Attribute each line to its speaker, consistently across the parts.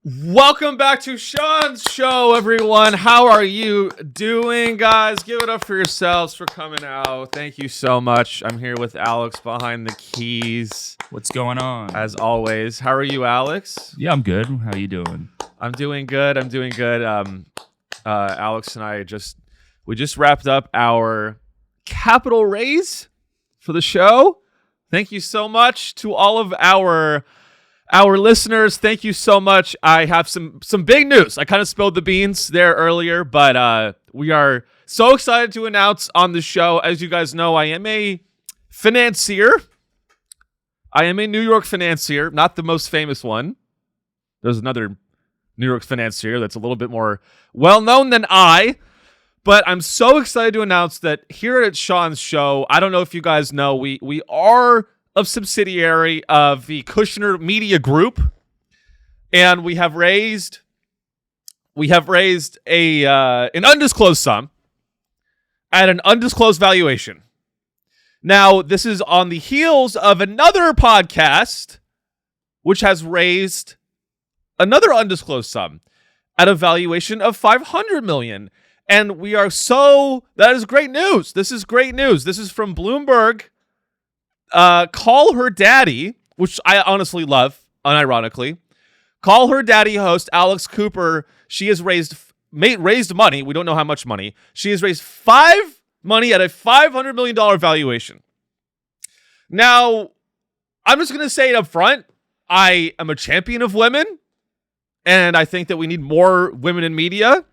Speaker 1: Welcome back to Sean's show, everyone. How are you doing, guys? Give it up for yourselves for coming out. Thank you so much. I'm here with Alex behind the keys.
Speaker 2: What's going on?
Speaker 1: As always. How are you, Alex?
Speaker 2: Yeah, I'm good. How you doing?
Speaker 1: I'm doing good. Alex and I just wrapped up our capital raise for the show. Thank you so much to all of our listeners. Thank you so much. I have some big news. I kind of spilled the beans there earlier, but we are so excited to announce on the show. As you guys know, I am a financier. I am a New York financier, not the most famous one. There's another New York financier that's a little bit more well-known than I, but I'm so excited to announce that here at Sean's show, I don't know if you guys know, we are a subsidiary of the Kushner Media Group, and we have raised an undisclosed sum at an undisclosed valuation. Now, this is on the heels of another podcast which has raised another undisclosed sum at a valuation of $500 million. And that is great news. This is great news. This is from Bloomberg. Call Her Daddy, which I honestly love, unironically. Call Her Daddy host Alex Cooper. She has raised money. We don't know how much money. She has raised money at a $500 million valuation. Now, I'm just going to say it up front. I am a champion of women, and I think that we need more women in media.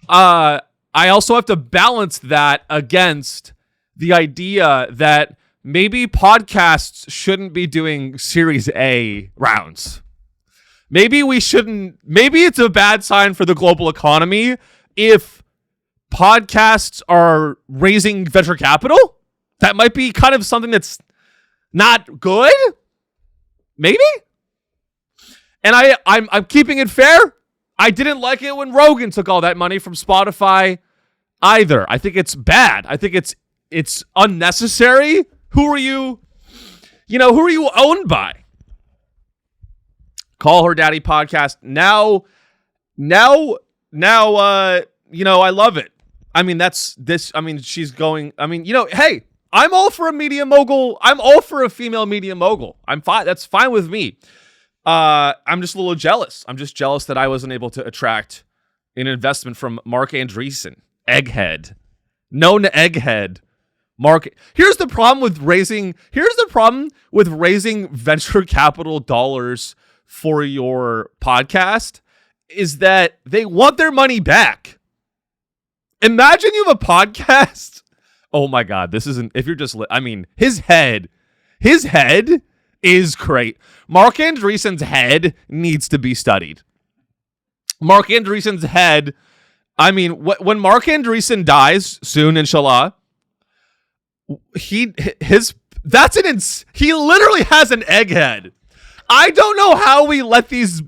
Speaker 1: I also have to balance that against the idea that maybe podcasts shouldn't be doing Series A rounds. Maybe it's a bad sign for the global economy if podcasts are raising venture capital. That might be kind of something that's not good. Maybe. And I'm keeping it fair. I didn't like it when Rogan took all that money from Spotify either. I think it's bad. I think it's unnecessary. Who are you owned by? Call Her Daddy podcast. Now, I love it. I mean, she's going, hey, I'm all for a media mogul. I'm all for a female media mogul. I'm fine. That's fine with me. I'm just a little jealous. I'm just jealous that I wasn't able to attract an investment from Mark Andreessen, Egghead, known Egghead. Mark, here's the problem with raising venture capital dollars for your podcast is that they want their money back. Imagine you have a podcast. Oh my God, this isn't, if you're just, his head is great. Mark Andreessen's head needs to be studied. Mark Andreessen's head, when Mark Andreessen dies soon, inshallah, he literally has an egghead. I don't know how we let these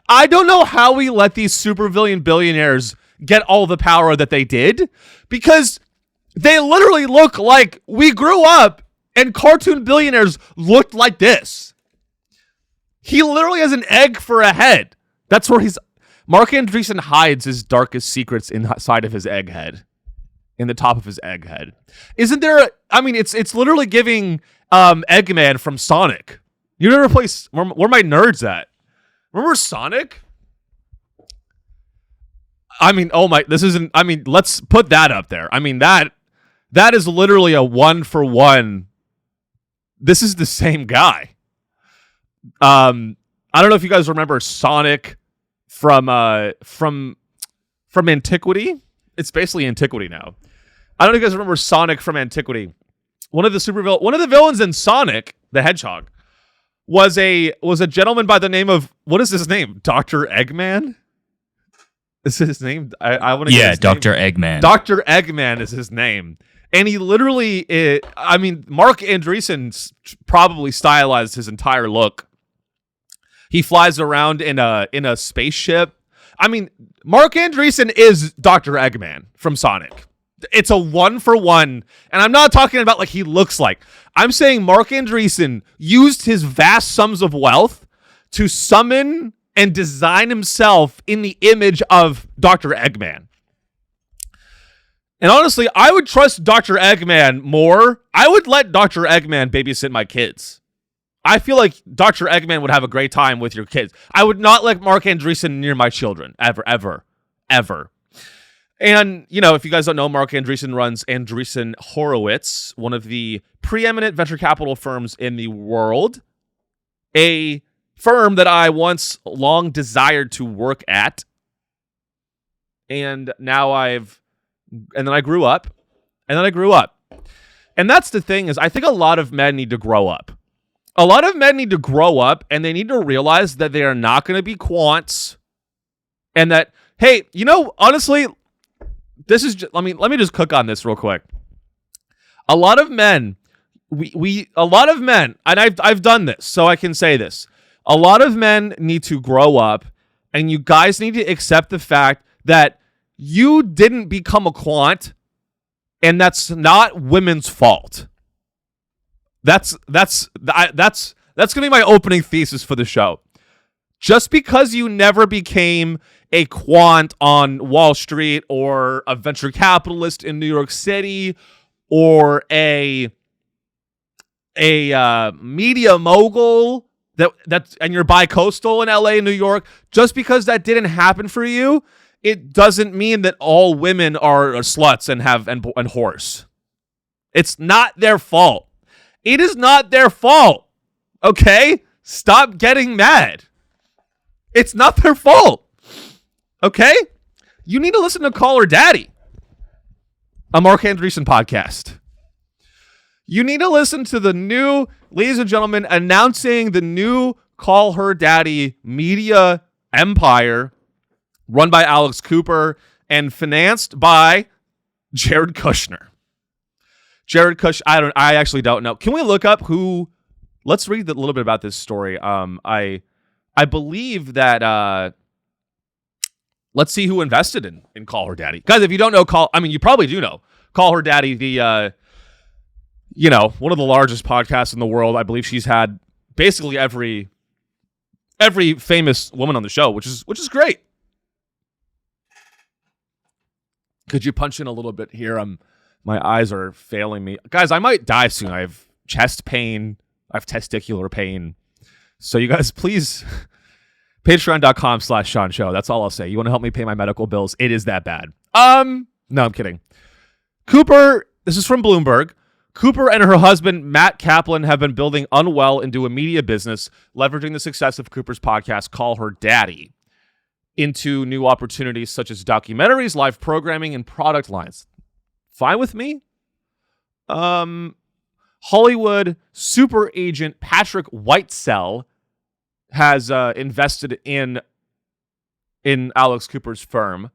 Speaker 1: supervillain billionaires get all the power that they did, because they literally look like we grew up and cartoon billionaires looked like this. He literally has an egg for a head. That's where Mark Andreessen hides his darkest secrets inside of his egghead. In the top of his egghead. Isn't there it's literally giving Eggman from Sonic. You never play, where my nerds at? Remember Sonic? Let's put that up there. That is literally a 1-for-1. This is the same guy. I don't know if you guys remember Sonic from Antiquity. It's basically Antiquity now. I don't know if you guys remember Sonic from Antiquity. One of the villains in Sonic the Hedgehog was a gentleman by the name of, what is his name? Dr. Eggman? Is his name? I want to.
Speaker 2: Yeah, Dr. Eggman.
Speaker 1: Dr. Eggman is his name, and he literally, Mark Andreessen probably stylized his entire look. He flies around in a spaceship. Mark Andreessen is Dr. Eggman from Sonic. It's a 1-for-1. And I'm not talking about like he looks like. I'm saying Mark Andreessen used his vast sums of wealth to summon and design himself in the image of Dr. Eggman. And honestly, I would trust Dr. Eggman more. I would let Dr. Eggman babysit my kids. I feel like Dr. Eggman would have a great time with your kids. I would not let Mark Andreessen near my children. Ever. And, you know, if you guys don't know, Mark Andreessen runs Andreessen Horowitz, one of the preeminent venture capital firms in the world. A firm that I once long desired to work at. And now and then I grew up. And that's the thing, is I think a lot of men need to grow up. A lot of men need to grow up, and they need to realize that they are not going to be quants. And that, hey, you know, honestly, this is just, let me just cook on this real quick. A lot of men, a lot of men, and I've done this, so I can say this. A lot of men need to grow up, and you guys need to accept the fact that you didn't become a quant, and that's not women's fault. That's gonna be my opening thesis for the show. Just because you never became a quant on Wall Street or a venture capitalist in New York City or a media mogul and you're bi-coastal in LA and New York, just because that didn't happen for you, it doesn't mean that all women are sluts and whores. It's not their fault. It is not their fault. Okay? Stop getting mad. It's not their fault. Okay? You need to listen to Call Her Daddy, a Mark Andreessen podcast. You need to listen to the new, ladies and gentlemen, announcing the new Call Her Daddy media empire run by Alex Cooper and financed by Jared Kushner. Jared Kushner, I actually don't know. Can we look up who? Let's read a little bit about this story. I believe that let's see who invested in Call Her Daddy. Guys, if you don't know you probably do know Call Her Daddy, the one of the largest podcasts in the world. I believe she's had basically every famous woman on the show, which is great. Could you punch in a little bit here? My eyes are failing me. Guys, I might die soon. I have chest pain. I have testicular pain. So you guys, please, patreon.com/Sean Show. That's all I'll say. You want to help me pay my medical bills? It is that bad. No, I'm kidding. Cooper, this is from Bloomberg. Cooper and her husband, Matt Kaplan, have been building Unwell into a media business, leveraging the success of Cooper's podcast, Call Her Daddy, into new opportunities such as documentaries, live programming, and product lines. Fine with me. Hollywood super agent Patrick Whitesell has invested in Alex Cooper's firm.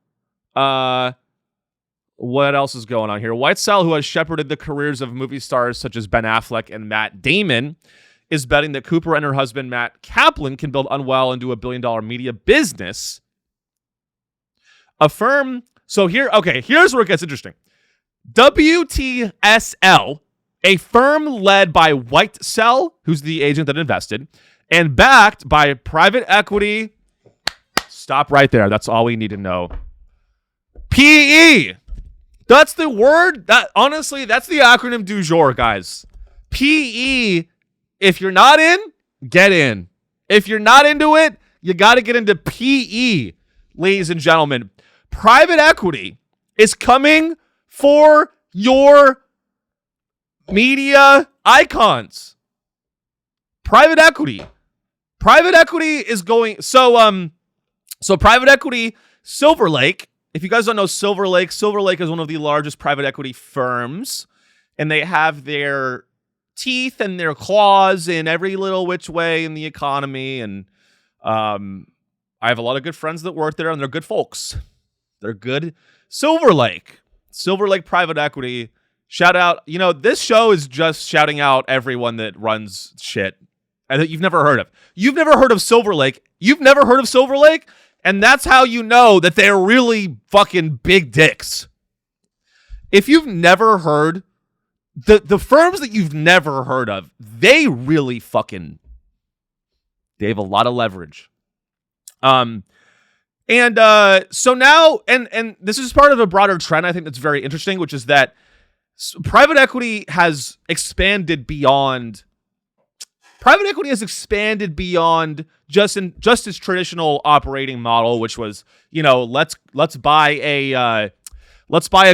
Speaker 1: What else is going on here? Whitesell, who has shepherded the careers of movie stars such as Ben Affleck and Matt Damon, is betting that Cooper and her husband Matt Kaplan can build Unwell into a billion-dollar media business. A firm. So here's where it gets interesting. WTSL, a firm led by Whitesell, who's the agent that invested, and backed by private equity. Stop right there. That's all we need to know. PE. That's the word. Honestly, that's the acronym du jour, guys. PE. If you're not in, get in. If you're not into it, you got to get into PE, ladies and gentlemen. Private equity is coming for your media icons. Private equity is going. So private equity, Silver Lake. If you guys don't know Silver Lake is one of the largest private equity firms, and they have their teeth and their claws in every little which way in the economy. And I have a lot of good friends that work there, and they're good folks. They're good. Silver Lake private equity. Shout out. This show is just shouting out everyone that runs shit and that you've never heard of. You've never heard of Silver Lake. And that's how you know that they're really fucking big dicks. If you've never heard, the firms that you've never heard of, they really fucking, they have a lot of leverage. So now, and this is part of a broader trend, I think that's very interesting, which is that private equity has expanded beyond just its traditional operating model, which was, let's buy a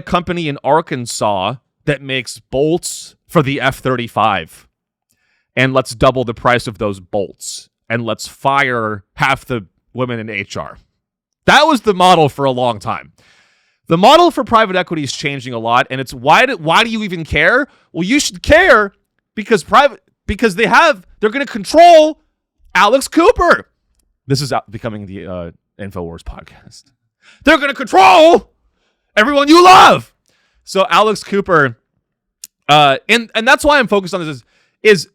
Speaker 1: company in Arkansas that makes bolts for the F-35, and let's double the price of those bolts, and let's fire half the women in HR. That was the model for a long time. The model for private equity is changing a lot, and it's why do you even care? Well, you should care because they're going to control Alex Cooper. This is becoming the InfoWars podcast. They're going to control everyone you love. So Alex Cooper, and that's why I'm focused on this is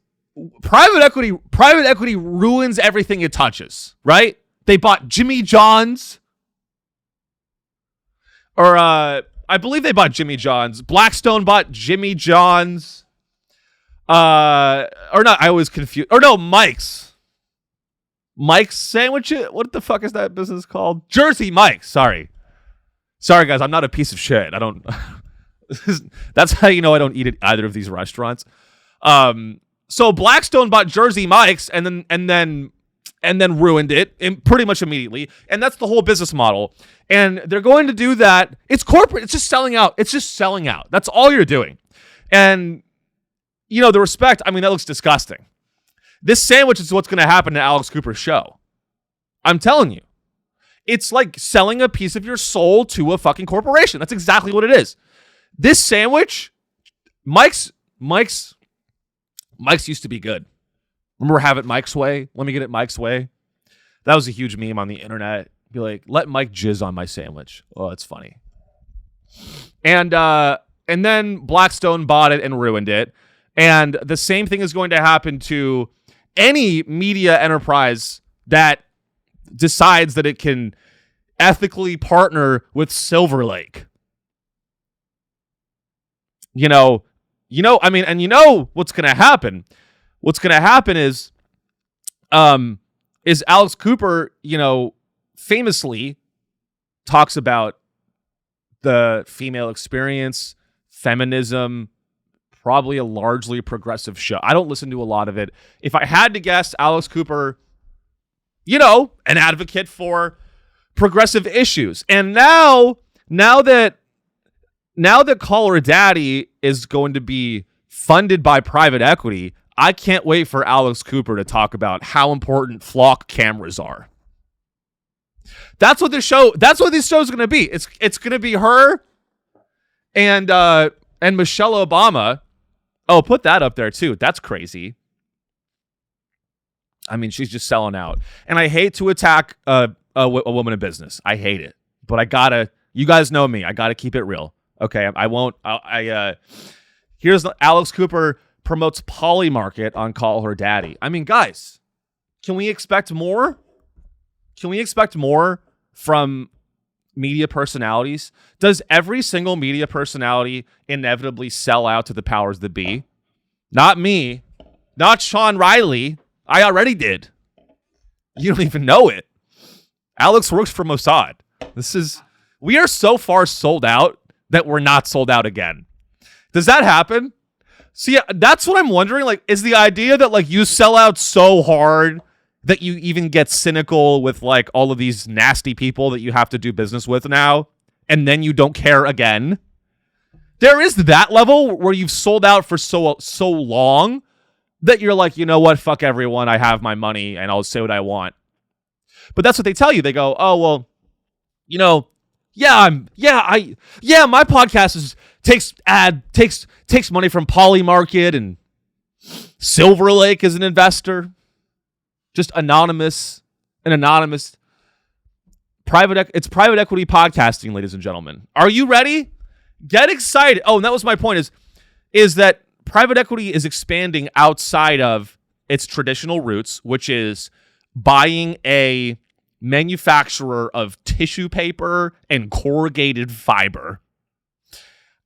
Speaker 1: private equity ruins everything it touches, right? They bought Jimmy John's, or I believe they bought Jimmy John's. Blackstone bought Jimmy John's. Or not, I was confused. Or no, Mike's Sandwiches. What the fuck is that business called? Jersey Mike's. Sorry guys, I'm not a piece of shit. I don't. That's how you know I don't eat at either of these restaurants. So Blackstone bought Jersey Mike's and then ruined it pretty much immediately. And that's the whole business model. And they're going to do that. It's corporate. It's just selling out. That's all you're doing. And, the respect, that looks disgusting. This sandwich is what's going to happen to Alex Cooper's show. I'm telling you. It's like selling a piece of your soul to a fucking corporation. That's exactly what it is. This sandwich, Mike's used to be good. Remember Have It Mike's Way? Let me get it Mike's way. That was a huge meme on the internet. Be like, let Mike jizz on my sandwich. Oh, it's funny. And then Blackstone bought it and ruined it. And the same thing is going to happen to any media enterprise that decides that it can ethically partner with Silver Lake. And what's going to happen? What's going to happen is Alex Cooper, famously talks about the female experience, feminism, probably a largely progressive show. I don't listen to a lot of it. If I had to guess, Alex Cooper, an advocate for progressive issues. And now that Call Her Daddy is going to be funded by private equity, I can't wait for Alex Cooper to talk about how important flock cameras are. That's what this show is going to be. It's going to be her and Michelle Obama. Oh, put that up there too. That's crazy. She's just selling out. And I hate to attack a woman in business. I hate it. But you guys know me. I got to keep it real. Okay, I won't. Here's Alex Cooper promotes Polymarket on Call Her Daddy. Guys, can we expect more? Can we expect more from media personalities? Does every single media personality inevitably sell out to the powers that be? Not me. Not Sean Riley. I already did. You don't even know it. Alex works for Mossad. We are so far sold out that we're not sold out again. Does that happen? See, that's what I'm wondering. Is the idea that you sell out so hard that you even get cynical with all of these nasty people that you have to do business with now, and then you don't care again? There is that level where you've sold out for so long that you're like, you know what, fuck everyone, I have my money and I'll say what I want. But that's what they tell you. They go, oh well, my podcast takes money from Polymarket, and Silver Lake is an investor. Just anonymous. It's private equity podcasting, ladies and gentlemen. Are you ready? Get excited. Oh, and that was my point is that private equity is expanding outside of its traditional roots, which is buying a manufacturer of tissue paper and corrugated fiber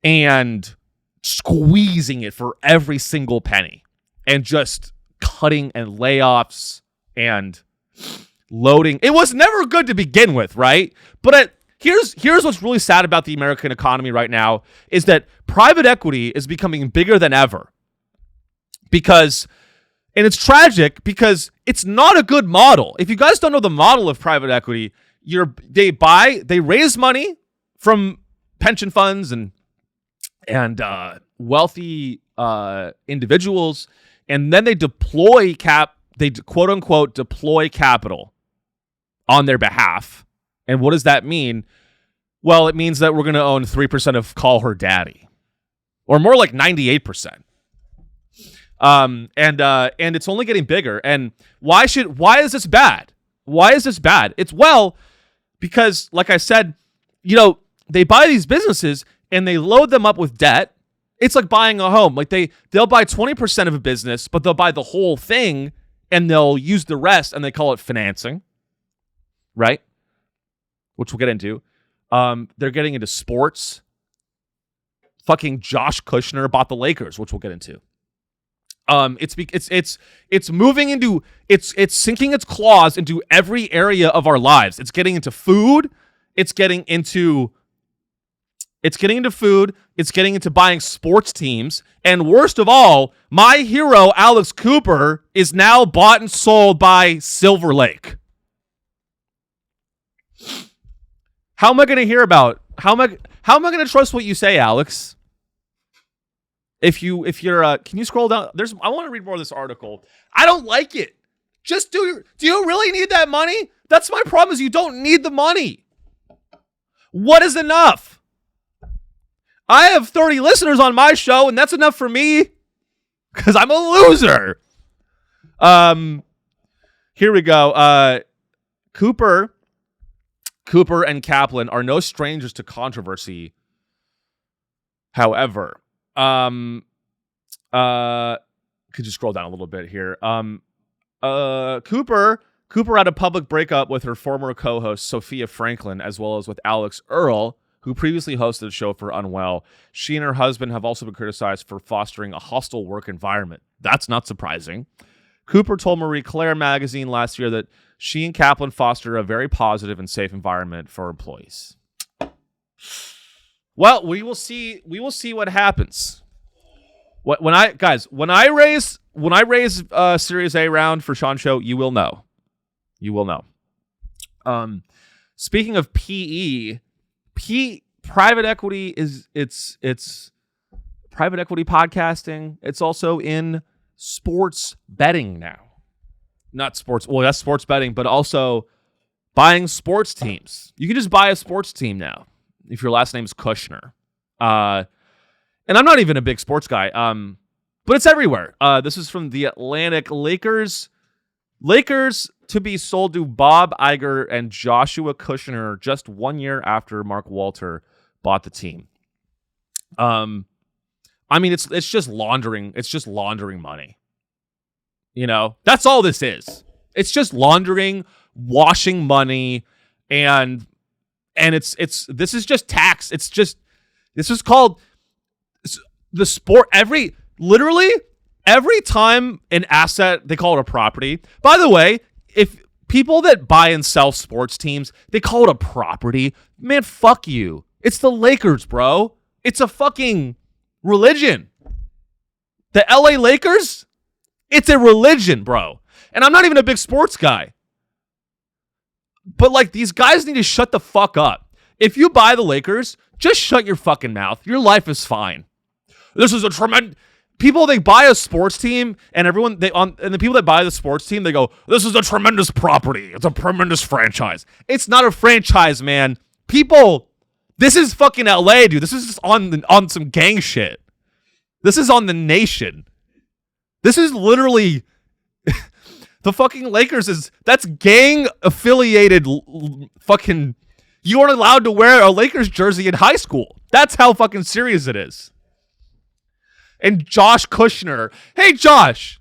Speaker 1: and squeezing it for every single penny and just cutting and layoffs and loading. It was never good to begin with, right? But here's what's really sad about the American economy right now is that private equity is becoming bigger than ever. And it's tragic because it's not a good model. If you guys don't know the model of private equity, they raise money from pension funds and wealthy individuals, and then they quote unquote deploy capital on their behalf. And what does that mean? Well, it means that we're going to own 3% of Call Her Daddy, or more like 98%. And it's only getting bigger. And why is this bad? Why is this bad? It's because like I said, they buy these businesses and they load them up with debt. It's like buying a home. Like they'll buy 20% of a business, but they'll buy the whole thing and they'll use the rest and they call it financing. Right? Which we'll get into. They're getting into sports. Fucking Josh Kushner bought the Lakers, which we'll get into. It's moving into it's sinking its claws into every area of our lives. It's getting into food. It's getting into food. It's getting into buying sports teams. And worst of all, my hero Alex Cooper is now bought and sold by Silver Lake. How am I going to hear about? How am I going to trust what you say, Alex? If you're can you scroll down? I want to read more of this article. I don't like it. Do you really need that money? That's my problem, is you don't need the money. What is enough? I have 30 listeners on my show, and that's enough for me because I'm a loser. Here we go. Cooper and Kaplan are no strangers to controversy. However, could you scroll down a little bit here? Cooper had a public breakup with her former co-host Sophia Franklin, as well as with Alex Earl, who previously hosted the show for Unwell. She and her husband have also been criticized for fostering a hostile work environment. That's not surprising. Cooper told Marie Claire magazine last year that she and Kaplan foster a very positive and safe environment for employees. Well, we will see what happens. When I raise Series A round for Sean Show, you will know. You will know. Speaking of PE, private equity it's private equity podcasting. It's also in sports betting now. Not sports. Well, that's sports betting, but also buying sports teams. You can just buy a sports team now if your last name is Kushner. And I'm not even a big sports guy. But it's everywhere. This is from The Atlantic. Lakers to be sold to Bob Iger and Joshua Kushner just 1 year after Mark Walter bought the team. I mean, it's just laundering. It's just laundering money. That's all this is. It's just laundering, washing money, and this is just tax. This is called the sport. Literally every time an asset, they call it a property. By the way, if people that buy and sell sports teams, they call it a property, man, fuck you. It's the Lakers, bro. It's a fucking religion. The LA Lakers, it's a religion, bro. And I'm not even a big sports guy. But these guys need to shut the fuck up. If you buy the Lakers, just shut your fucking mouth. Your life is fine. This is a tremendous... People, they buy a sports team, and the people that buy the sports team, they go, this is a tremendous property. It's a tremendous franchise. It's not a franchise, man. People, this is fucking LA, dude. This is just on some gang shit. This is on the nation. This is literally... The fucking Lakers that's gang affiliated fucking... You aren't allowed to wear a Lakers jersey in high school. That's how fucking serious it is. And Josh Kushner. Hey, Josh.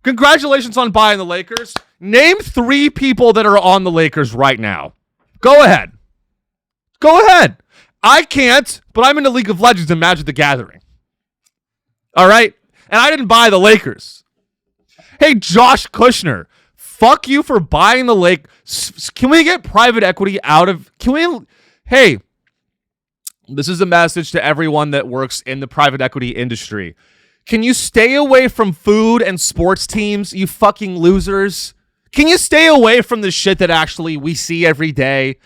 Speaker 1: Congratulations on buying the Lakers. Name 3 people that are on the Lakers right now. Go ahead. I can't, but I'm in the League of Legends and Magic the Gathering. All right? And I didn't buy the Lakers. Hey, Josh Kushner. Fuck you for buying the lake. Can we get private equity out of... Hey, this is a message to everyone that works in the private equity industry. Can you stay away from food and sports teams, you fucking losers? Can you stay away from the shit that actually we see every day?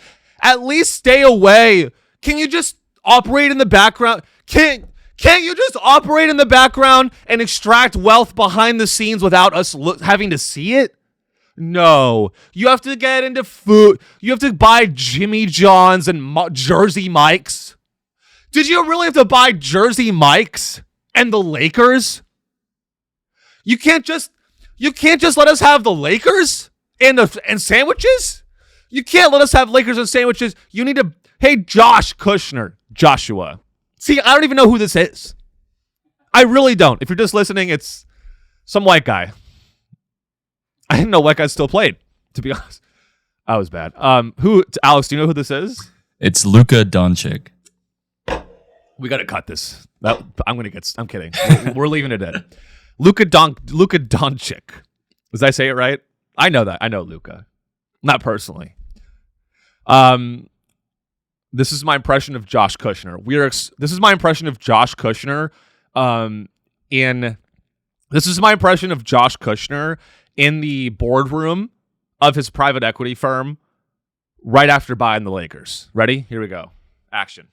Speaker 1: At least stay away. Can you just operate in the background? Can't you just operate in the background and extract wealth behind the scenes without us having to see it? No. You have to get into food. You have to buy Jimmy John's and Jersey Mike's. Did you really have to buy Jersey Mike's and the Lakers? You can't just let us have the Lakers and sandwiches? You can't let us have Lakers and sandwiches. You need to... Hey, Joshua. See, I don't even know who this is. I really don't. If you're just listening, it's some white guy. I didn't know white guys still played, to be honest. I was bad. Alex, do you know who this is?
Speaker 2: It's Luka Doncic.
Speaker 1: We got to cut this. I'm kidding. We're leaving it in. Luka Doncic. Did I say it right? I know that. I know Luka. Not personally. This is my impression of Josh Kushner. This is my impression of Josh Kushner. This is my impression of Josh Kushner in the boardroom of his private equity firm right after buying the Lakers. Ready? Here we go. Action.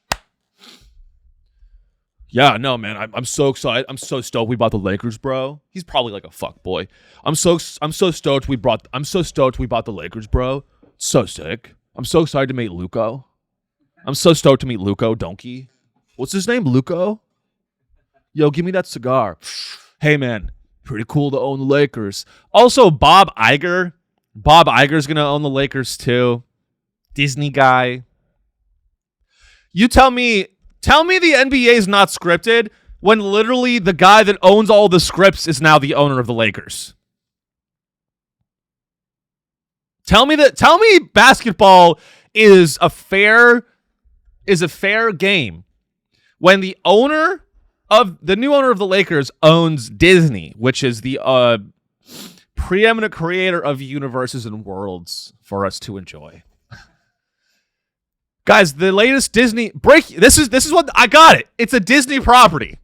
Speaker 1: Yeah, no, man. I'm so excited. I'm so stoked we bought the Lakers, bro. He's probably like a fuck boy. I'm so stoked we bought the Lakers, bro. So sick. I'm so excited to meet Luko. I'm so stoked to meet Luko Donkey. What's his name? Luko? Yo, give me that cigar. Hey, man. Pretty cool to own the Lakers. Also, Bob Iger. Bob Iger's going to own the Lakers, too. Disney guy. You tell me the NBA is not scripted when literally the guy that owns all the scripts is now the owner of the Lakers. Tell me basketball is a fair game when the new owner of the Lakers owns Disney, which is the preeminent creator of universes and worlds for us to enjoy. Guys, the latest Disney break. This is what I got it. It's a Disney property.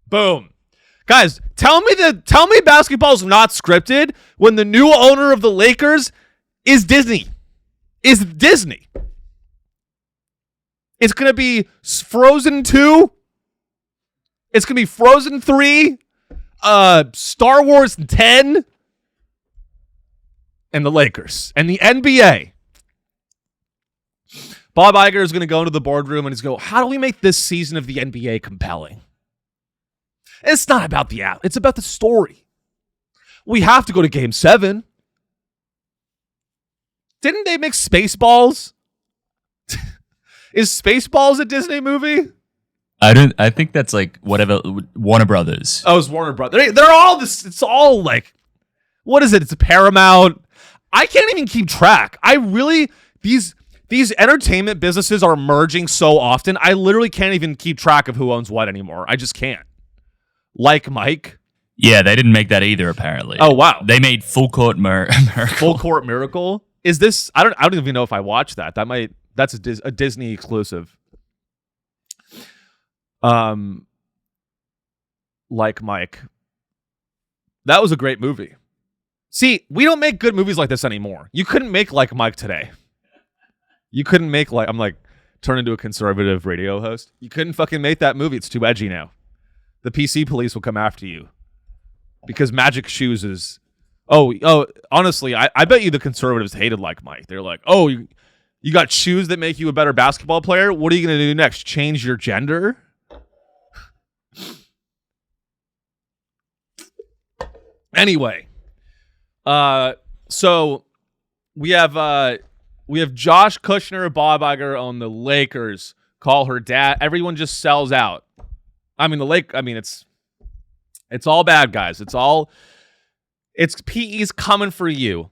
Speaker 1: Boom. Guys, tell me basketball's not scripted when the new owner of the Lakers is Disney. It's going to be Frozen 2. It's going to be Frozen 3. Star Wars 10. And the Lakers. And the NBA. Bob Iger is going to go into the boardroom and he's going, how do we make this season of the NBA compelling? It's not about the app. It's about the story. We have to go to Game 7. Didn't they make Spaceballs? Is Spaceballs a Disney movie?
Speaker 2: I think that's like whatever Warner Brothers.
Speaker 1: Oh, it's Warner Brothers. They're all this. It's all like, what is it? It's a Paramount. I can't even keep track. These entertainment businesses are merging so often. I literally can't even keep track of who owns what anymore. I just can't. Like Mike.
Speaker 2: Yeah, they didn't make that either. Apparently.
Speaker 1: Oh wow.
Speaker 2: They made Full Court Miracle.
Speaker 1: Full Court Miracle. Is this? I don't even know if I watched that. That's a Disney exclusive. Like Mike. That was a great movie. See, we don't make good movies like this anymore. You couldn't make Like Mike today. You couldn't make I'm like turn into a conservative radio host. You couldn't fucking make that movie. It's too edgy now. The PC police will come after you because Magic Shoes is. Oh, honestly, I bet you the conservatives hated Like Mike. They're like, oh, you got shoes that make you a better basketball player? What are you going to do next? Change your gender? Anyway, so we have Josh Kushner and Bob Iger on the Lakers. Call her dad. Everyone just sells out. I mean, it's all bad, guys. It's PE's coming for you.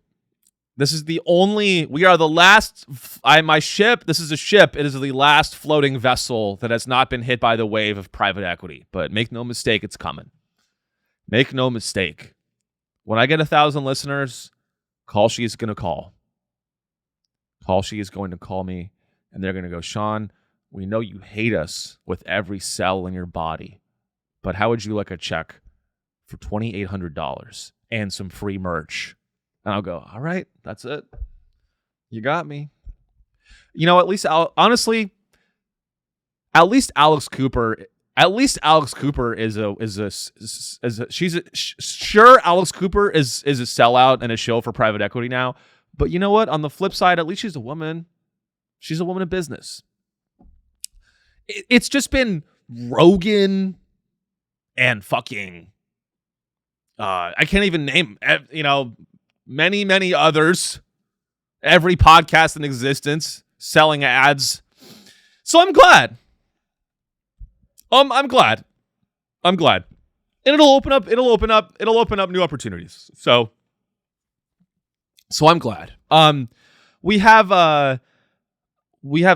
Speaker 1: This is we are the last, this is a ship. It is the last floating vessel that has not been hit by the wave of private equity. But make no mistake, it's coming. Make no mistake. When I get 1,000 listeners, Kalshi is going to call. Kalshi is going to call me, and they're going to go, Sean, we know you hate us with every cell in your body, but how would you like a check for $2,800 and some free merch? And I'll go, all right, that's it. You got me. You know, at least Alex Cooper is a sure, Alex Cooper is a sellout and a shill for private equity now. But you know what? On the flip side, at least she's a woman. She's a woman of business. It's just been Rogan and fucking I can't even name, many others. Every podcast in existence selling ads. So I'm glad. I'm glad. And it'll open up new opportunities. So I'm glad. We have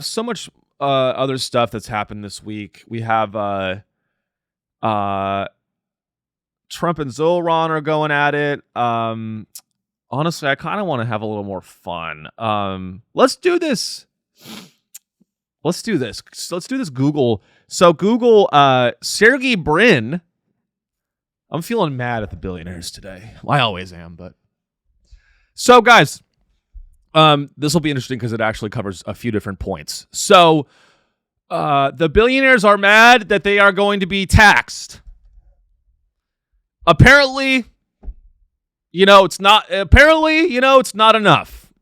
Speaker 1: so much other stuff that's happened this week. We have Trump and Zoran are going at it. Honestly, I kind of want to have a little more fun. Let's do this. Let's do this Google. So Google, Sergey Brin. I'm feeling mad at the billionaires today. I always am, but. So guys, this will be interesting because it actually covers a few different points. So the billionaires are mad that they are going to be taxed. Apparently, it's not enough.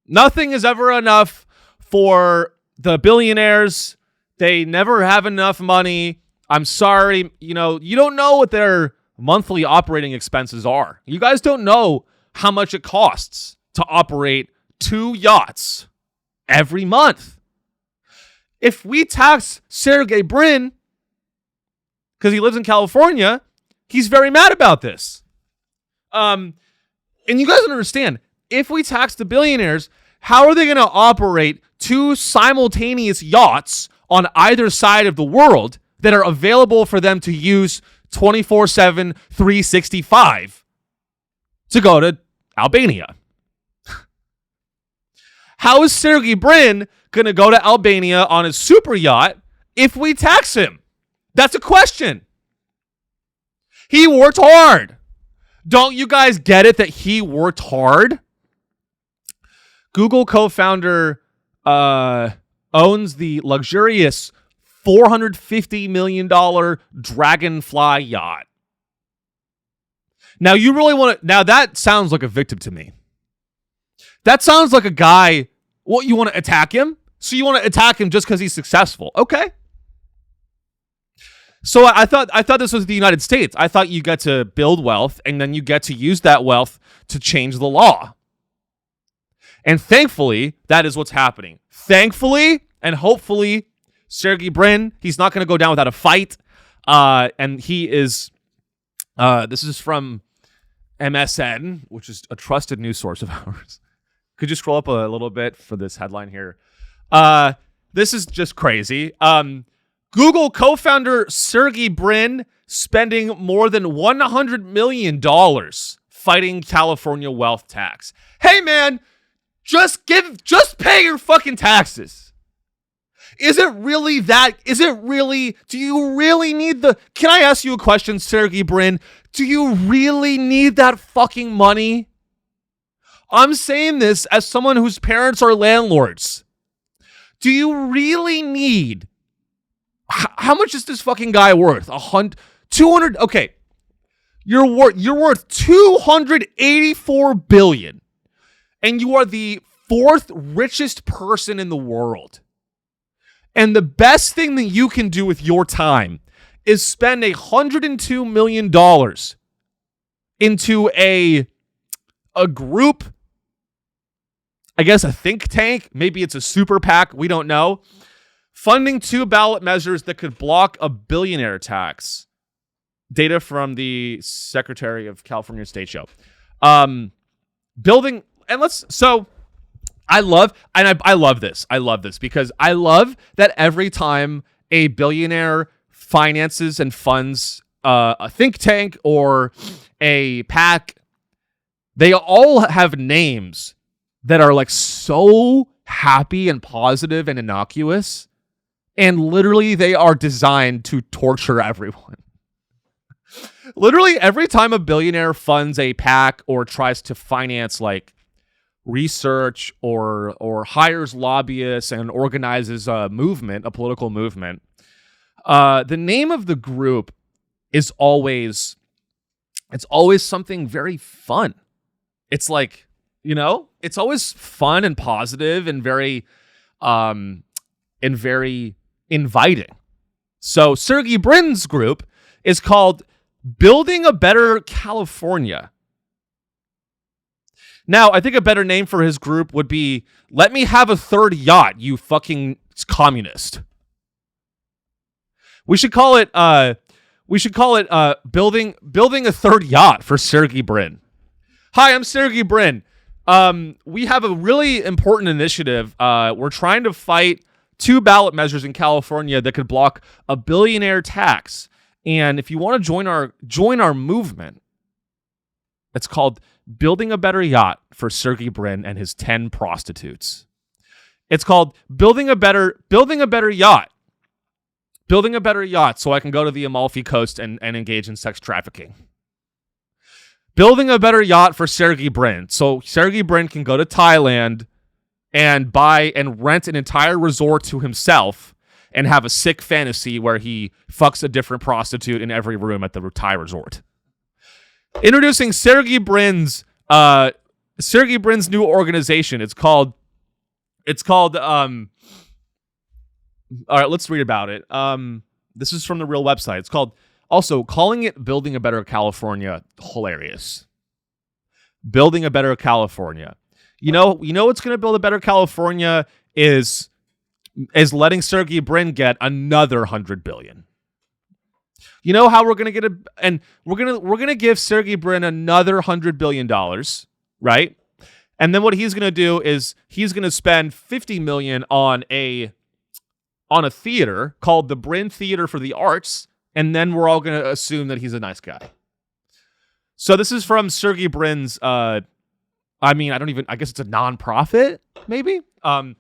Speaker 1: Nothing is ever enough for the billionaires. They never have enough money. I'm sorry. You don't know what their monthly operating expenses are. You guys don't know how much it costs to operate 2 yachts every month. If we tax Sergey Brin because he lives in California, he's very mad about this. And you guys don't understand, if we tax the billionaires, how are they going to operate 2 simultaneous yachts on either side of the world that are available for them to use 24/7, 365 to go to Albania? How is Sergey Brin going to go to Albania on his super yacht if we tax him? That's a question. He worked hard. Don't you guys get it that he worked hard? Google co-founder owns the luxurious $450 million Dragonfly yacht. Now, you really want to... Now, that sounds like a victim to me. That sounds like a guy... What, you want to attack him? So you want to attack him just because he's successful. Okay. So I thought this was the United States. I thought you get to build wealth, and then you get to use that wealth to change the law. And thankfully, that is what's happening. Thankfully, and hopefully, Sergey Brin, he's not going to go down without a fight. And he is... this is from MSN, which is a trusted news source of ours. Could you scroll up a little bit for this headline here? This is just crazy. Google co-founder Sergey Brin spending more than $100 million fighting California wealth tax. Hey man, just pay your fucking taxes. Do you really need can I ask you a question, Sergey Brin? Do you really need that fucking money? I'm saying this as someone whose parents are landlords. Do you really need... How much is this fucking guy worth? 200. Okay. You're worth $284 billion. And you are the 4th richest person in the world. And the best thing that you can do with your time is spend $102 million into a group, I guess a think tank, maybe it's a super PAC, we don't know, funding 2 ballot measures that could block a billionaire tax. Data from the Secretary of California State Show. Building, and I love this. I love this because I love that every time a billionaire finances and funds a think tank or a PAC, They all have names that are like so happy and positive and innocuous, and literally they are designed to torture everyone. Literally every time a billionaire funds a PAC or tries to finance like research or hires lobbyists and organizes a movement, a political movement, the name of the group is always something very fun. It's like, it's always fun and positive and very inviting. So Sergey Brin's group is called Building a Better California. Now, I think a better name for his group would be Let Me Have a Third Yacht, You Fucking Communist. We should call it building a third yacht for Sergey Brin. Hi, I'm Sergey Brin. We have a really important initiative. We're trying to fight 2 ballot measures in California that could block a billionaire tax. And if you want to join our movement, it's called Building a Better Yacht for Sergey Brin and his 10 prostitutes. It's called Building a Better Yacht. Building a better yacht so I can go to the Amalfi Coast and engage in sex trafficking. Building a better yacht for Sergey Brin so Sergey Brin can go to Thailand and buy and rent an entire resort to himself and have a sick fantasy where he fucks a different prostitute in every room at the Thai resort. Introducing Sergey Brin's new organization. It's called all right, let's read about it. This is from the real website. It's called, also calling it Building a Better California, hilarious. Building a Better California. You know what's going to build a better California is letting Sergey Brin get another $100 billion. You know how we're going to get we're going to give Sergey Brin another $100 billion, right? And then what he's going to do is he's going to spend $50 million on a theater called the Brin Theater for the Arts, and then we're all going to assume that he's a nice guy. So this is from Sergey Brin's, I guess it's a nonprofit, maybe? The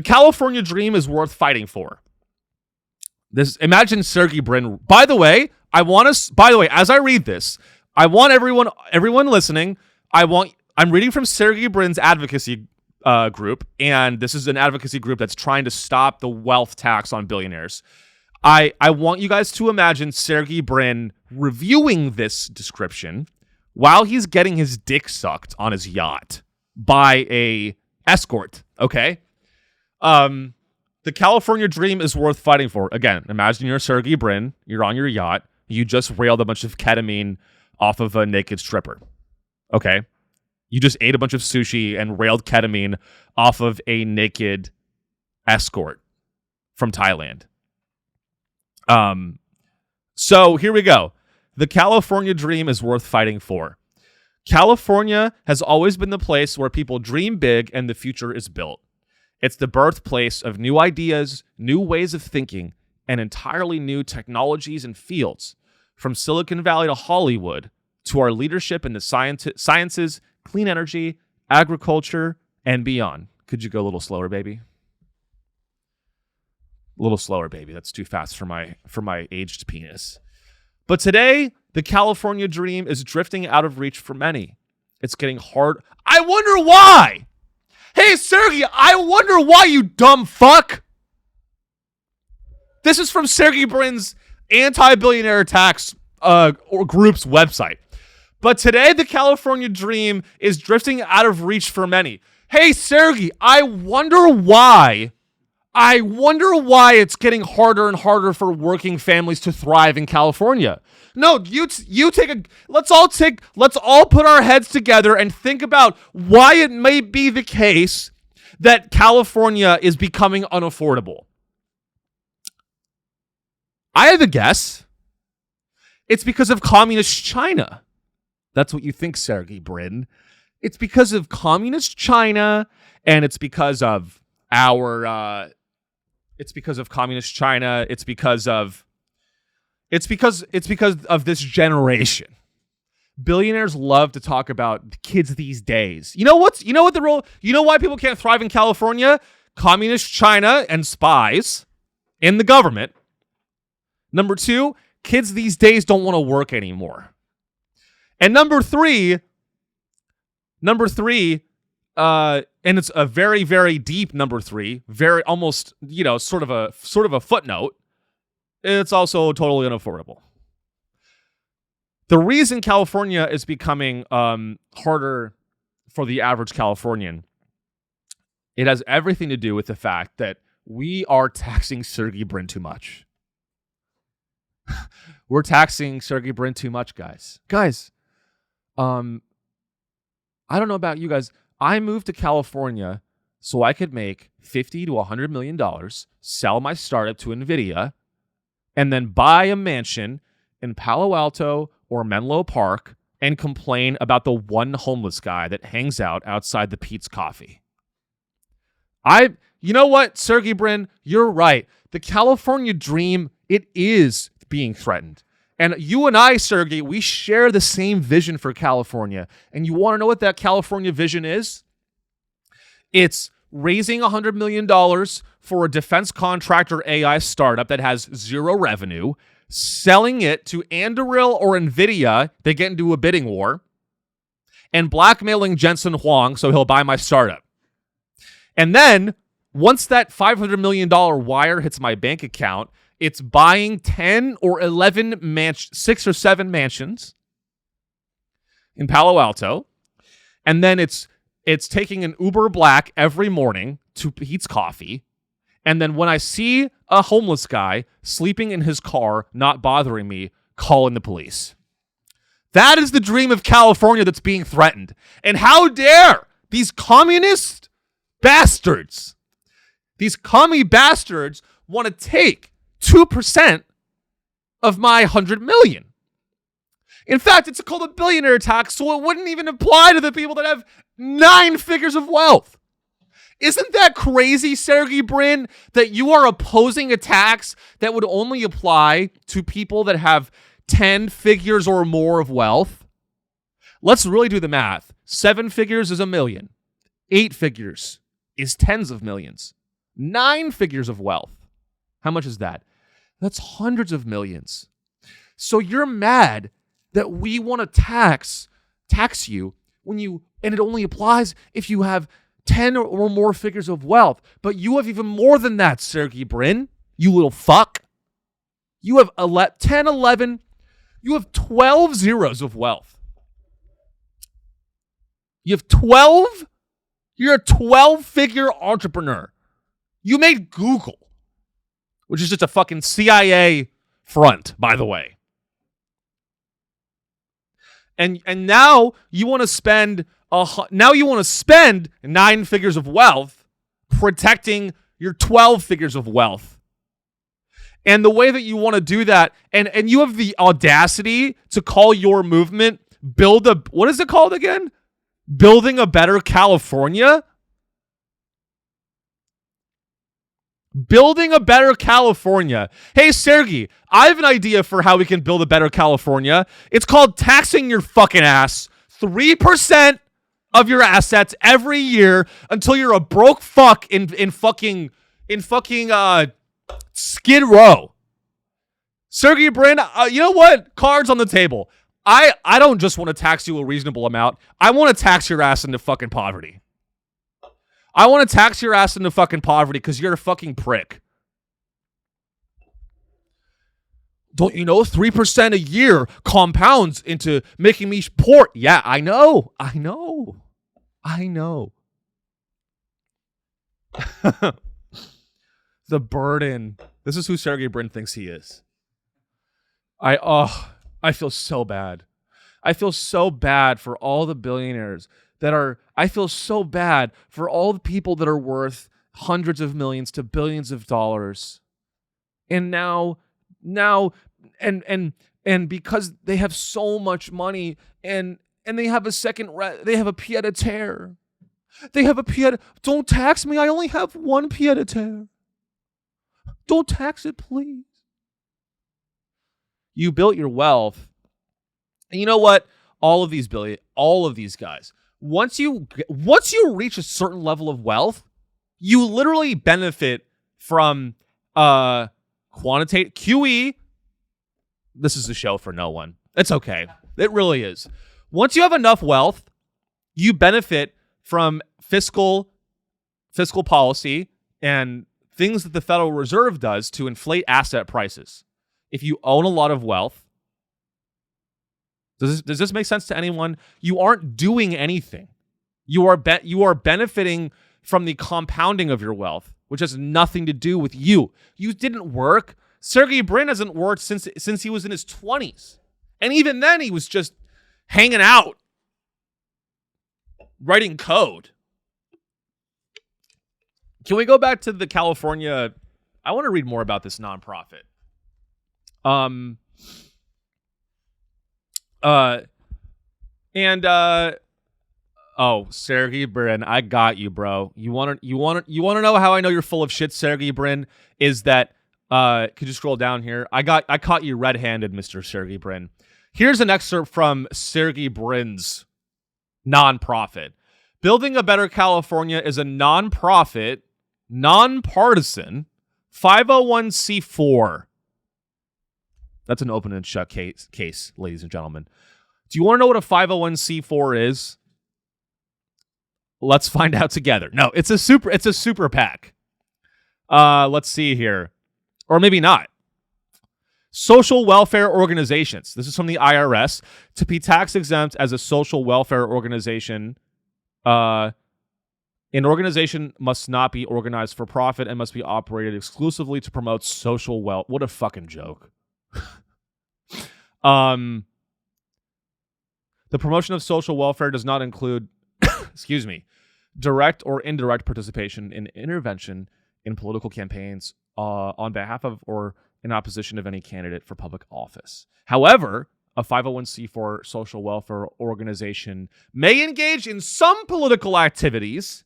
Speaker 1: California dream is worth fighting for. Imagine Sergey Brin. By the way, as I read this, I want everyone listening, I'm reading from Sergey Brin's advocacy group, and this is an advocacy group that's trying to stop the wealth tax on billionaires. I want you guys to imagine Sergey Brin reviewing this description while he's getting his dick sucked on his yacht by a escort, okay? The California dream is worth fighting for. Again, imagine you're Sergey Brin, you're on your yacht, you just railed a bunch of ketamine off of a naked stripper, okay? You just ate a bunch of sushi and railed ketamine off of a naked escort from Thailand. So here we go. The California dream is worth fighting for. California has always been the place where people dream big and the future is built. It's the birthplace of new ideas, new ways of thinking, and entirely new technologies and fields. From Silicon Valley to Hollywood, to our leadership in the sciences, clean energy, agriculture, and beyond. Could you go a little slower, baby? A little slower, baby. That's too fast for my aged penis. But today, the California dream is drifting out of reach for many. It's getting hard. I wonder why! Hey, Sergey, I wonder why, you dumb fuck! This is from Sergey Brin's anti-billionaire tax group's website. But today, the California dream is drifting out of reach for many. Hey, Sergey, I wonder why it's getting harder and harder for working families to thrive in California. No, let's all put our heads together and think about why it may be the case that California is becoming unaffordable. I have a guess. It's because of communist China. That's what you think, Sergey Brin. It's because of communist China, and it's because of communist China. It's because of this generation. Billionaires love to talk about kids these days. You know what the role? You know why people can't thrive in California? Communist China and spies in the government. Number 2, kids these days don't want to work anymore. And number three, and it's a very, very deep number 3, very almost, sort of a footnote. It's also totally unaffordable. The reason California is becoming harder for the average Californian, it has everything to do with the fact that we are taxing Sergey Brin too much. We're taxing Sergey Brin too much, guys. I don't know about you guys. I moved to California so I could make $50 to $100 million, sell my startup to NVIDIA, and then buy a mansion in Palo Alto or Menlo Park and complain about the one homeless guy that hangs out outside the Pete's Coffee. You know what, Sergey Brin, you're right. The California dream, it is being threatened. And you and I, Sergey, we share the same vision for California. And you want to know what that California vision is? It's raising $100 million for a defense contractor AI startup that has zero revenue, selling it to Anduril or NVIDIA. They get into a bidding war, and blackmailing Jensen Huang so he'll buy my startup. And then, once that $500 million wire hits my bank account, it's buying 10 or 11 6 or 7 mansions in Palo Alto. And then it's taking an Uber Black every morning to Pete's Coffee. And then when I see a homeless guy sleeping in his car, not bothering me, calling the police. That is the dream of California that's being threatened. And how dare these communist bastards, these commie bastards want to take 2% of my 100 million. In fact, it's called a billionaire tax, so it wouldn't even apply to the people that have 9 figures of wealth. Isn't that crazy, Sergey Brin, that you are opposing a tax that would only apply to people that have 10 figures or more of wealth? Let's really do the math. 7 figures is $1 million. 8 figures is tens of millions. 9 figures of wealth. How much is that? That's hundreds of millions. So you're mad that we want to tax you and it only applies if you have 10 or more figures of wealth. But you have even more than that, Sergey Brin, you little fuck. You have 10, 11, you have 12 zeros of wealth. You have 12? You're a 12-figure entrepreneur. You made Google, which is just a fucking CIA front, by the way. And now you want to spend 9 figures of wealth protecting your 12 figures of wealth. And the way that you want to do that, and you have the audacity to call your movement what is it called again? Building a Better California? Building a Better California. Hey, Sergey, I have an idea for how we can build a better California. It's called taxing your fucking ass 3% of your assets every year until you're a broke fuck in fucking Skid Row. Sergey Brin, you know what? Cards on the table. I don't just want to tax you a reasonable amount. I want to tax your ass into fucking poverty. I want to tax your ass into fucking poverty because you're a fucking prick. Don't you know 3% a year compounds into making me poor? Yeah, I know. The burden. This is who Sergey Brin thinks he is. I feel so bad. I feel so bad for all the billionaires I feel so bad for all the people that are worth hundreds of millions to billions of dollars. And now and because they have so much money and they have they have a pied a terre. Don't tax me. I only have one pied a terre. Don't tax it, please. You built your wealth. And you know what? all of these guys. Once you reach a certain level of wealth, you literally benefit from quantitative QE. This is a show for no one. It's okay. It really is. Once you have enough wealth, you benefit from fiscal policy and things that the Federal Reserve does to inflate asset prices. If you own a lot of wealth, does this make sense to anyone? You aren't doing anything. You are benefiting from the compounding of your wealth, which has nothing to do with you. You didn't work. Sergey Brin hasn't worked since he was in his 20s. And even then, he was just hanging out, writing code. Can we go back to the California? I want to read more about this nonprofit. Sergey Brin, I got you, bro. You want to know how I know you're full of shit, Sergey Brin? Is that could you scroll down here? I caught you red-handed, Mr. Sergey Brin. Here's an excerpt from Sergey Brin's nonprofit. Building a Better California is a nonprofit, nonpartisan 501c4. That's an open and shut case, ladies and gentlemen. Do you want to know what a 501c4 is? Let's find out together. No, it's a super PAC. Let's see here. Or maybe not. Social welfare organizations. This is from the IRS. To be tax exempt as a social welfare organization, an organization must not be organized for profit and must be operated exclusively to promote social welfare. What a fucking joke. The promotion of social welfare does not include, direct or indirect participation in intervention in political campaigns on behalf of or in opposition of any candidate for public office. However, a 501c4 social welfare organization may engage in some political activities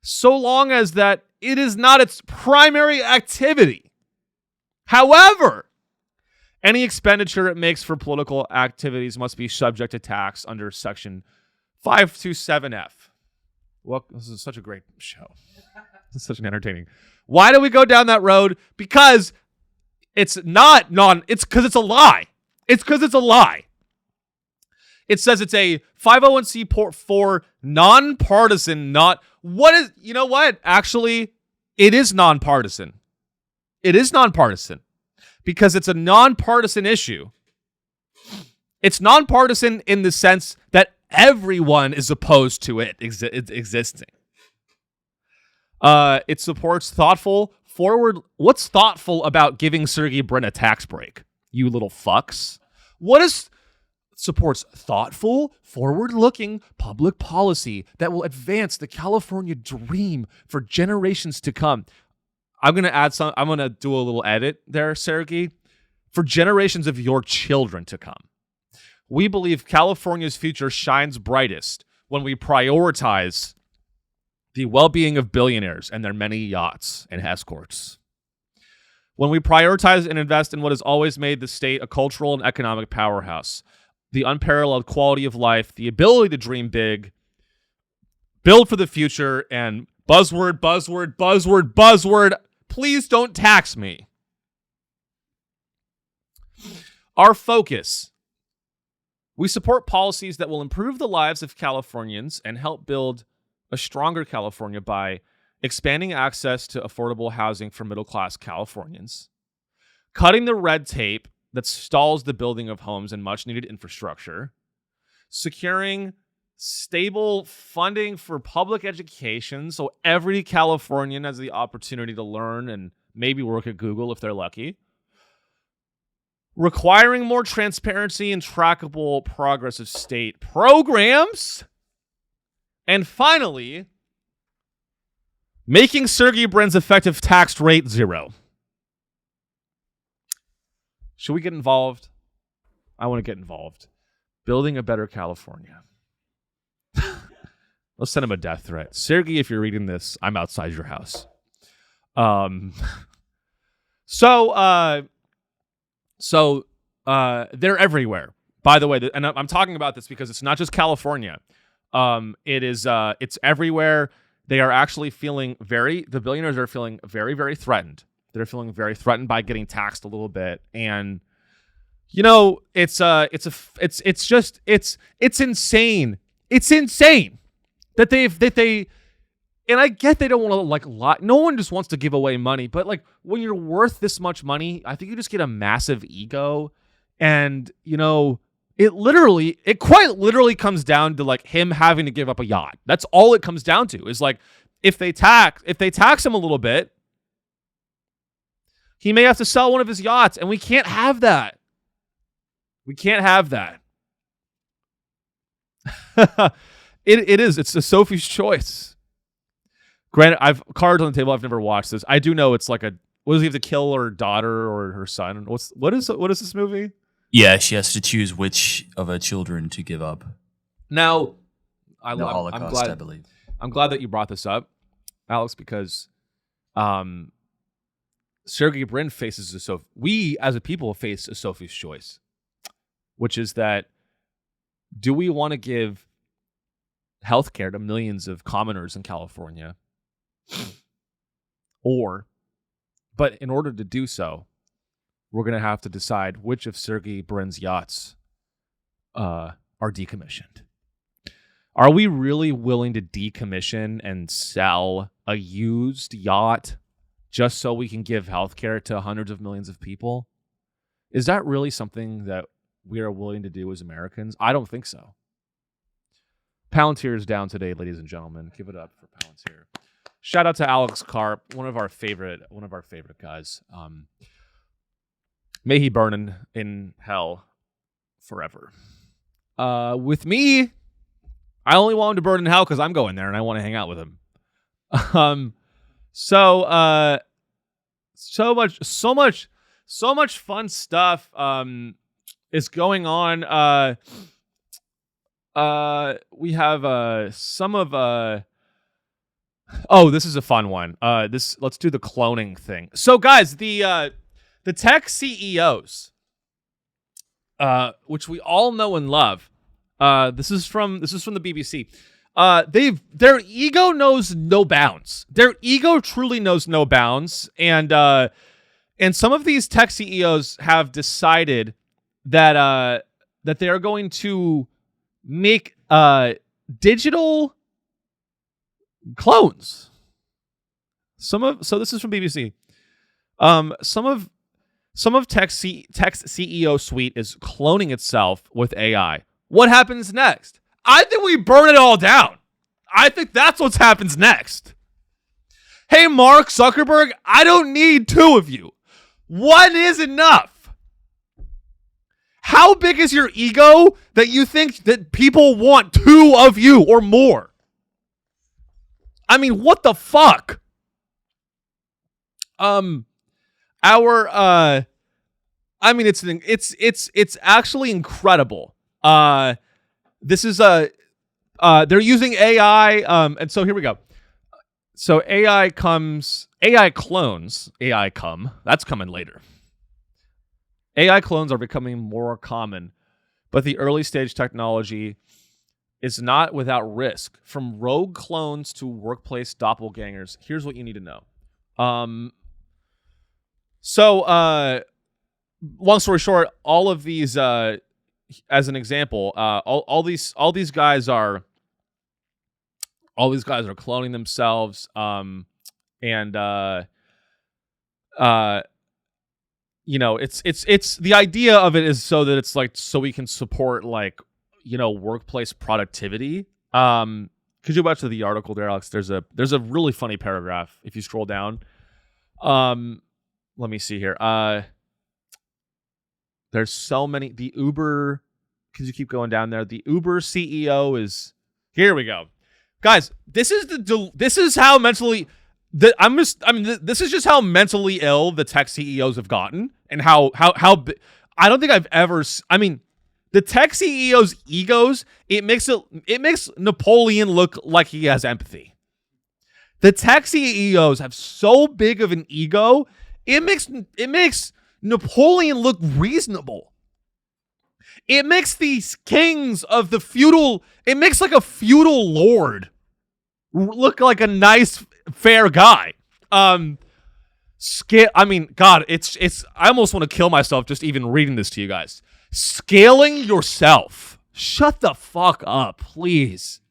Speaker 1: so long as that it is not its primary activity. However, any expenditure it makes for political activities must be subject to tax under Section 527F. Well, this is such a great show. This is such an entertaining. Why do we go down that road? Because it's because it's a lie. It's because it's a lie. It says it's a 501c4 nonpartisan, you know what? Actually, it is nonpartisan. It is nonpartisan because it's a nonpartisan issue. It's nonpartisan in the sense that everyone is opposed to it existing. It supports what's thoughtful about giving Sergey Brin a tax break? You little fucks. Supports thoughtful, forward-looking public policy that will advance the California dream for generations to come. I'm going to do a little edit there, Sergey. For generations of your children to come. We believe California's future shines brightest when we prioritize the well-being of billionaires and their many yachts and escorts. When we prioritize and invest in what has always made the state a cultural and economic powerhouse, the unparalleled quality of life, the ability to dream big, build for the future, and buzzword, please don't tax me. Our focus. We support policies that will improve the lives of Californians and help build a stronger California by expanding access to affordable housing for middle-class Californians, cutting the red tape that stalls the building of homes and much-needed infrastructure, securing stable funding for public education so every Californian has the opportunity to learn and maybe work at Google if they're lucky, requiring more transparency and trackable progress of state programs, and finally, making Sergey Brin's effective tax rate 0. Should we get involved? I want to get involved. Building a better California. Let's send him a death threat. Sergey, if you're reading this, I'm outside your house. So they're everywhere. By the way, and I'm talking about this because it's not just California. It's everywhere. They are actually feeling the billionaires are feeling very, very threatened. They're feeling very threatened by getting taxed a little bit. And, it's insane. It's insane that they, and I get they don't want to lie. No one just wants to give away money, but when you're worth this much money, I think you just get a massive ego. And, it quite literally comes down to him having to give up a yacht. That's all it comes down to is if they tax him a little bit, he may have to sell one of his yachts, and we can't have that. We can't have that. It's a Sophie's Choice. Granted, I've cards on the table. I've never watched this. I do know it's what does he have to kill her daughter or her son? What is this movie?
Speaker 2: Yeah, she has to choose which of her children to give up.
Speaker 1: Now,
Speaker 2: The Holocaust, I believe.
Speaker 1: I'm glad that you brought this up, Alex, because Sergey Brin faces we as a people face a Sophie's Choice, which is that do we want to give healthcare to millions of commoners in California, but in order to do so, we're going to have to decide which of Sergey Brin's yachts are decommissioned. Are we really willing to decommission and sell a used yacht just so we can give healthcare to hundreds of millions of people? Is that really something that we are willing to do as Americans? I don't think so. Palantir is down today, ladies and gentlemen. Give it up for Palantir. Shout out to Alex Karp, one of our favorite guys. May he burn in hell forever. With me, I only want him to burn in hell because I'm going there and I want to hang out with him. So much fun stuff is going on. We have some of this is a fun one. Let's do the cloning thing. So guys, the tech CEOs, which we all know and love. This is from the BBC. Their ego knows no bounds. Their ego truly knows no bounds, and some of these tech CEOs have decided that they are going to make digital clones. So this is from BBC. Some of Tech's CEO suite is cloning itself with AI. What happens next? I think we burn it all down. I think that's what happens next. Hey, Mark Zuckerberg, I don't need two of you. One is enough. How big is your ego that you think that people want two of you or more? I mean, what the fuck? It's actually incredible. This is they're using AI, and so here we go. So AI clones, that's coming later. AI clones are becoming more common, but the early stage technology is not without risk. From rogue clones to workplace doppelgangers, here's what you need to know. Long story short, all of these, as an example, all these guys are cloning themselves, it's the idea of it is so that it's so we can support workplace productivity. Could you watch the article there, Alex? There's a really funny paragraph if you scroll down. Let me see here. There's so many. The Uber, could you keep going down there? The Uber CEO is, here we go. Guys, this is how mentally this is just how mentally ill the tech CEOs have gotten, and how I don't think I've ever, the tech CEOs' egos, it makes Napoleon look like he has empathy. The tech CEOs have so big of an ego, it makes Napoleon look reasonable. It makes these kings of the feudal, it makes like a feudal lord look like a nice, fair guy. I mean, God, it's, I almost want to kill myself just even reading this to you guys. Scaling yourself. Shut the fuck up, please.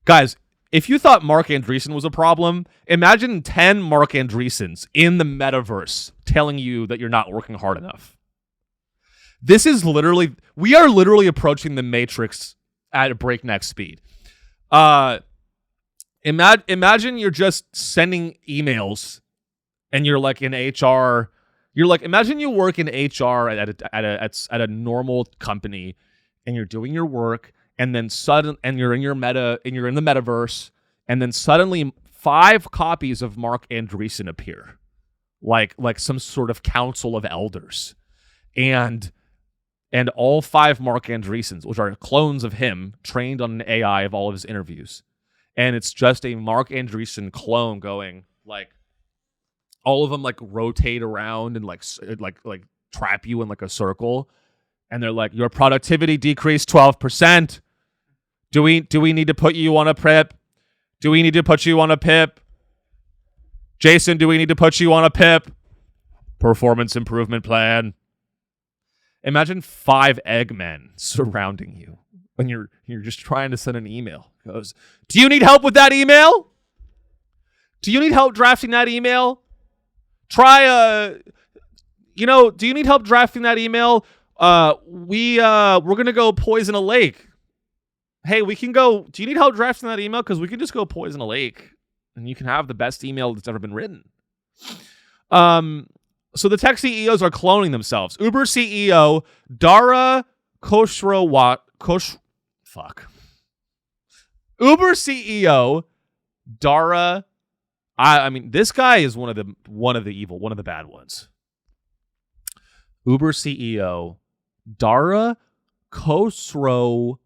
Speaker 1: Guys, if you thought Mark Andreessen was a problem, imagine 10 Mark Andreessens in the metaverse telling you that you're not working hard enough. This is literally, we are literally approaching the Matrix at a breakneck speed. Imagine you're just sending emails and you're like in HR. You're like, imagine you work in HR at a normal company and you're doing your work, and then you're in the metaverse, and then suddenly 5 copies of Mark Andreessen appear, like some sort of council of elders, and all 5 Mark Andreessens, which are clones of him, trained on an AI of all of his interviews, and it's just a Mark Andreessen clone going like, all of them like rotate around and like trap you in like a circle, and they're like, your productivity decreased 12%. Do we need to put you on a PIP? Do we need to put you on a PIP? Jason, do we need to put you on a PIP? Performance improvement plan. Imagine 5 Eggmen surrounding you when you're just trying to send an email. It goes, do you need help with that email? Do you need help drafting that email? Do you need help drafting that email? We're gonna go poison a lake. Hey, we can go. Do you need help drafting that email? Because we can just go poison a lake, and you can have the best email that's ever been written. So the tech CEOs are cloning themselves. Uber CEO Dara Uber CEO Dara. I mean, this guy is one of the bad ones. Uber CEO Dara Khosrowshahi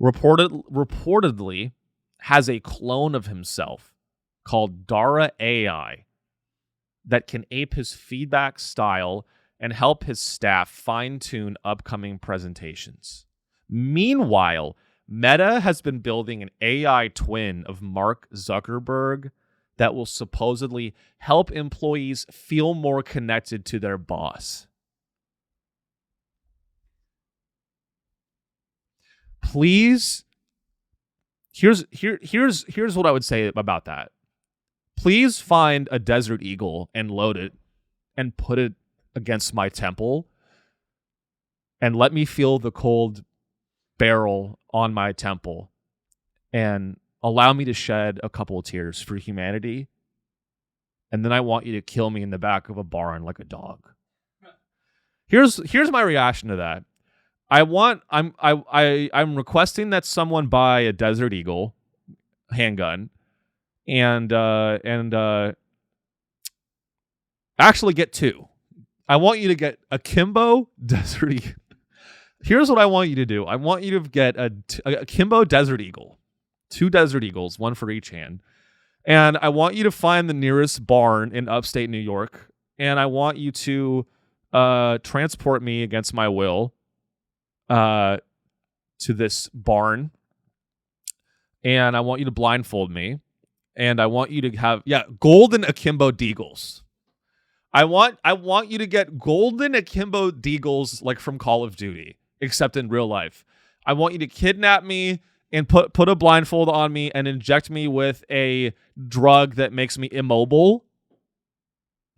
Speaker 1: reportedly has a clone of himself called Dara AI that can ape his feedback style and help his staff fine-tune upcoming presentations. Meanwhile, Meta has been building an AI twin of Mark Zuckerberg that will supposedly help employees feel more connected to their boss. Please, here's what I would say about that. Please find a desert eagle and load it and put it against my temple and let me feel the cold barrel on my temple and allow me to shed a couple of tears for humanity. And then I want you to kill me in the back of a barn like a dog. Here's my reaction to that. I'm requesting that someone buy a Desert Eagle handgun and actually get 2. I want you to get a Kimbo Desert Eagle. Here's what I want you to do. I want you to get a Kimbo Desert Eagle. 2 Desert Eagles, 1 for each hand. And I want you to find the nearest barn in upstate New York. And I want you to transport me against my will to this barn. And I want you to blindfold me. And I want you to have, golden akimbo deagles. I want you to get golden akimbo deagles like from Call of Duty, except in real life. I want you to kidnap me and put a blindfold on me and inject me with a drug that makes me immobile.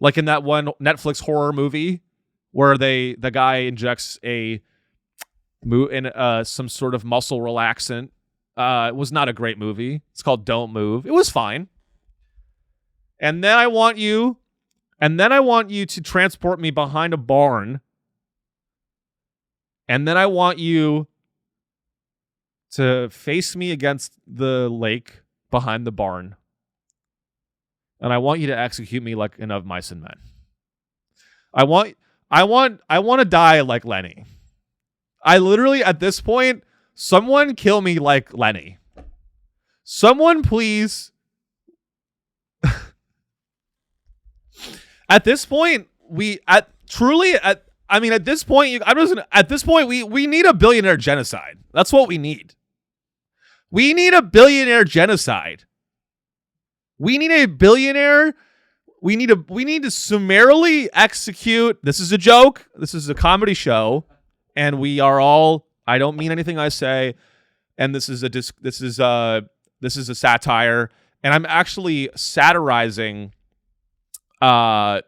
Speaker 1: Like in that one Netflix horror movie where the guy injects some sort of muscle relaxant. It was not a great movie. It's called Don't Move. It was fine. And then I want you to transport me behind a barn. And then I want you to face me against the lake behind the barn. And I want you to execute me like an Of Mice and Men. I want to die like Lenny. I literally, at this point, someone kill me like Lenny. Someone please. At this point, at this point, we need a billionaire genocide. That's what we need. We need a billionaire genocide. We need a billionaire. We need to summarily execute. This is a joke. This is a comedy show, and we are all. I don't mean anything I say, and this is a satire, and I'm actually satirizing. I'm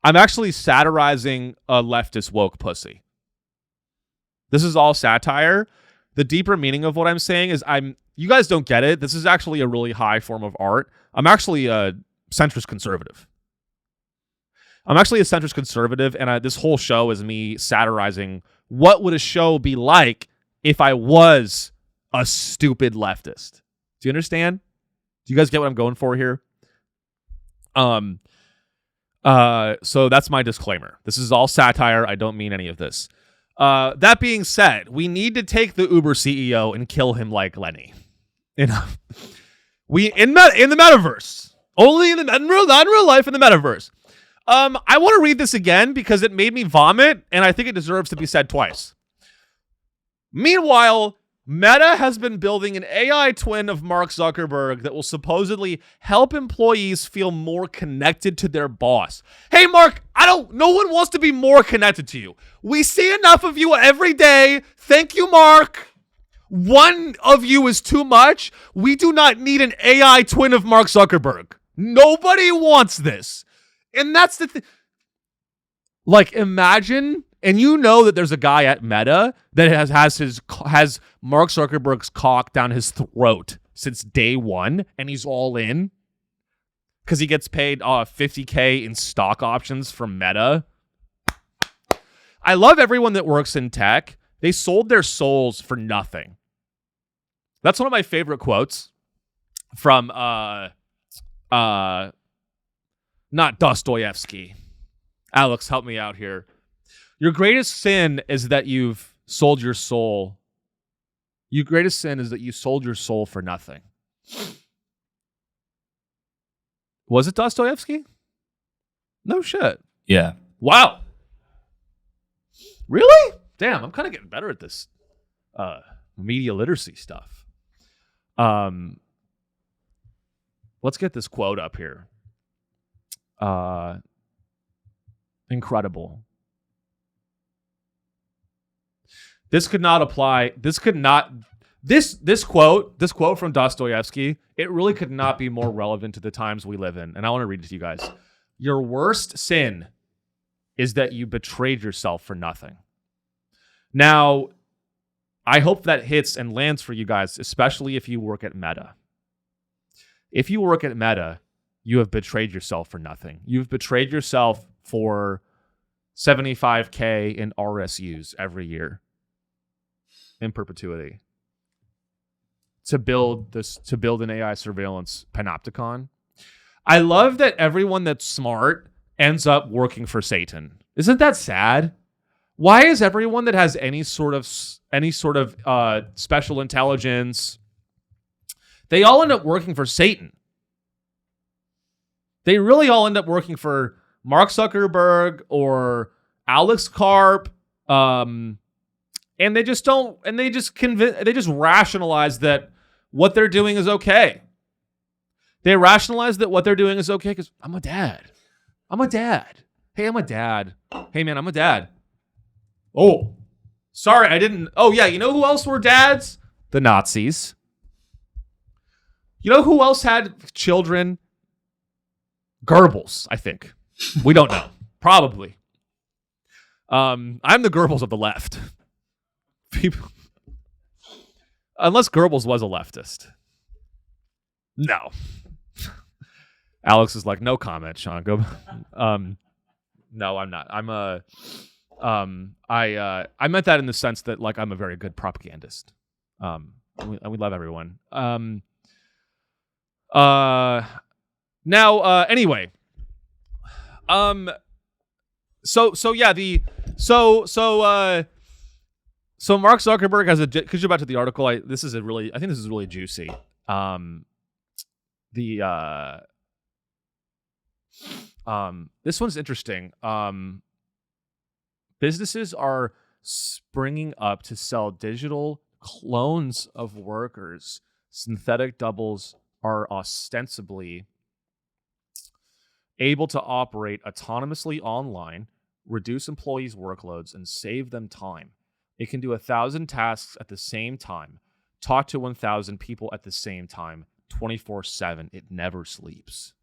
Speaker 1: actually satirizing a leftist woke pussy. This is all satire. The deeper meaning of what I'm saying is you guys don't get it. This is actually a really high form of art. I'm actually a centrist conservative. And this whole show is me satirizing what would a show be like if I was a stupid leftist. Do you understand? Do you guys get what I'm going for here? So that's my disclaimer. This is all satire. I don't mean any of this. That being said, we need to take the Uber CEO and kill him like Lenny. In the metaverse. Only in real life in the metaverse. I want to read this again because it made me vomit, and I think it deserves to be said twice. Meanwhile, Meta has been building an AI twin of Mark Zuckerberg that will supposedly help employees feel more connected to their boss. Hey, Mark, no one wants to be more connected to you. We see enough of you every day. Thank you, Mark. One of you is too much. We do not need an AI twin of Mark Zuckerberg. Nobody wants this. And that's the thing. Like, imagine, and you know that there's a guy at Meta that has Mark Zuckerberg's cock down his throat since day one, and he's all in because he gets paid $50K in stock options from Meta. I love everyone that works in tech. They sold their souls for nothing. That's one of my favorite quotes from not Dostoevsky. Alex, help me out here. Your greatest sin is that you've sold your soul. Your greatest sin is that you sold your soul for nothing. Was it Dostoevsky? No shit.
Speaker 2: Yeah.
Speaker 1: Wow. Really? Damn, I'm kind of getting better at this media literacy stuff. Let's get this quote up here. Incredible. This quote from Dostoevsky, it really could not be more relevant to the times we live in. And I want to read it to you guys. Your worst sin is that you betrayed yourself for nothing. Now, I hope that hits and lands for you guys, especially if you work at Meta. If you work at Meta, you have betrayed yourself for nothing. You've betrayed yourself for $75K in RSUs every year in perpetuity to build an AI surveillance panopticon. I love that everyone that's smart ends up working for Satan. Isn't that sad? Why is everyone that has any sort of special intelligence, they all end up working for Satan? They really all end up working for Mark Zuckerberg or Alex Karp, and they just rationalize that what they're doing is okay. They rationalize that what they're doing is okay because I'm a dad. Hey, I'm a dad. Hey, man, I'm a dad. Oh, sorry, I didn't. Oh, yeah, you know who else were dads? The Nazis. You know who else had children? Goebbels, I think. We don't know. Probably. I'm the Goebbels of the left. People, unless Goebbels was a leftist. No. Alex is like, no comment, Sean. Go. No, I'm not. I meant that in the sense that like I'm a very good propagandist. We love everyone. Now, anyway. So Mark Zuckerberg has because you're about to the article. I think this is really juicy. This one's interesting. Businesses are springing up to sell digital clones of workers. Synthetic doubles are ostensibly able to operate autonomously online, reduce employees' workloads, and save them time. It can do 1,000 tasks at the same time, talk to 1,000 people at the same time, 24/7. It never sleeps.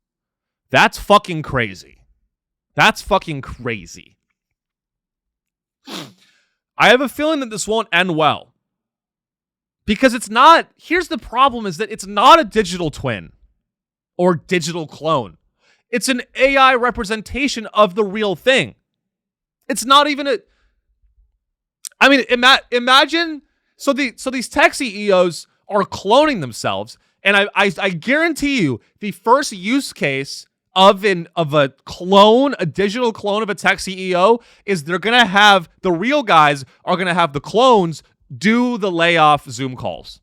Speaker 1: That's fucking crazy. That's fucking crazy. I have a feeling that this won't end well. Because it's not, here's the problem, is that it's not a digital twin or digital clone. It's an AI representation of the real thing. It's not even a, I mean, imagine, so these tech CEOs are cloning themselves, and I guarantee you the first use case of a clone, a digital clone of a tech CEO, is they're gonna have, the real guys are gonna have the clones do the layoff Zoom calls.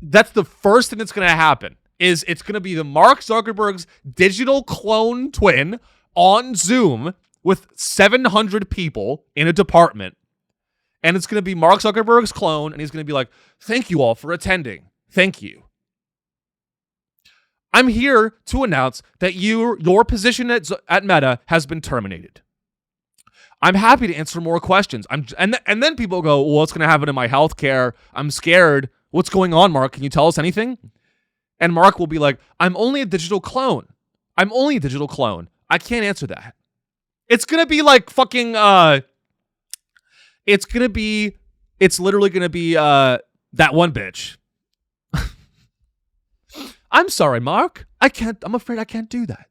Speaker 1: That's the first thing that's gonna happen, is it's gonna be the Mark Zuckerberg's digital clone twin on Zoom with 700 people in a department. And it's gonna be Mark Zuckerberg's clone, and he's gonna be like, thank you all for attending. Thank you. I'm here to announce that your position at Meta has been terminated. I'm happy to answer more questions. And then people go, well, what's going to happen in my healthcare? I'm scared. What's going on, Mark? Can you tell us anything? And Mark will be like, I'm only a digital clone. I can't answer that. It's going to be like fucking, it's literally going to be that one bitch. I'm sorry, Mark. I'm afraid I can't do that.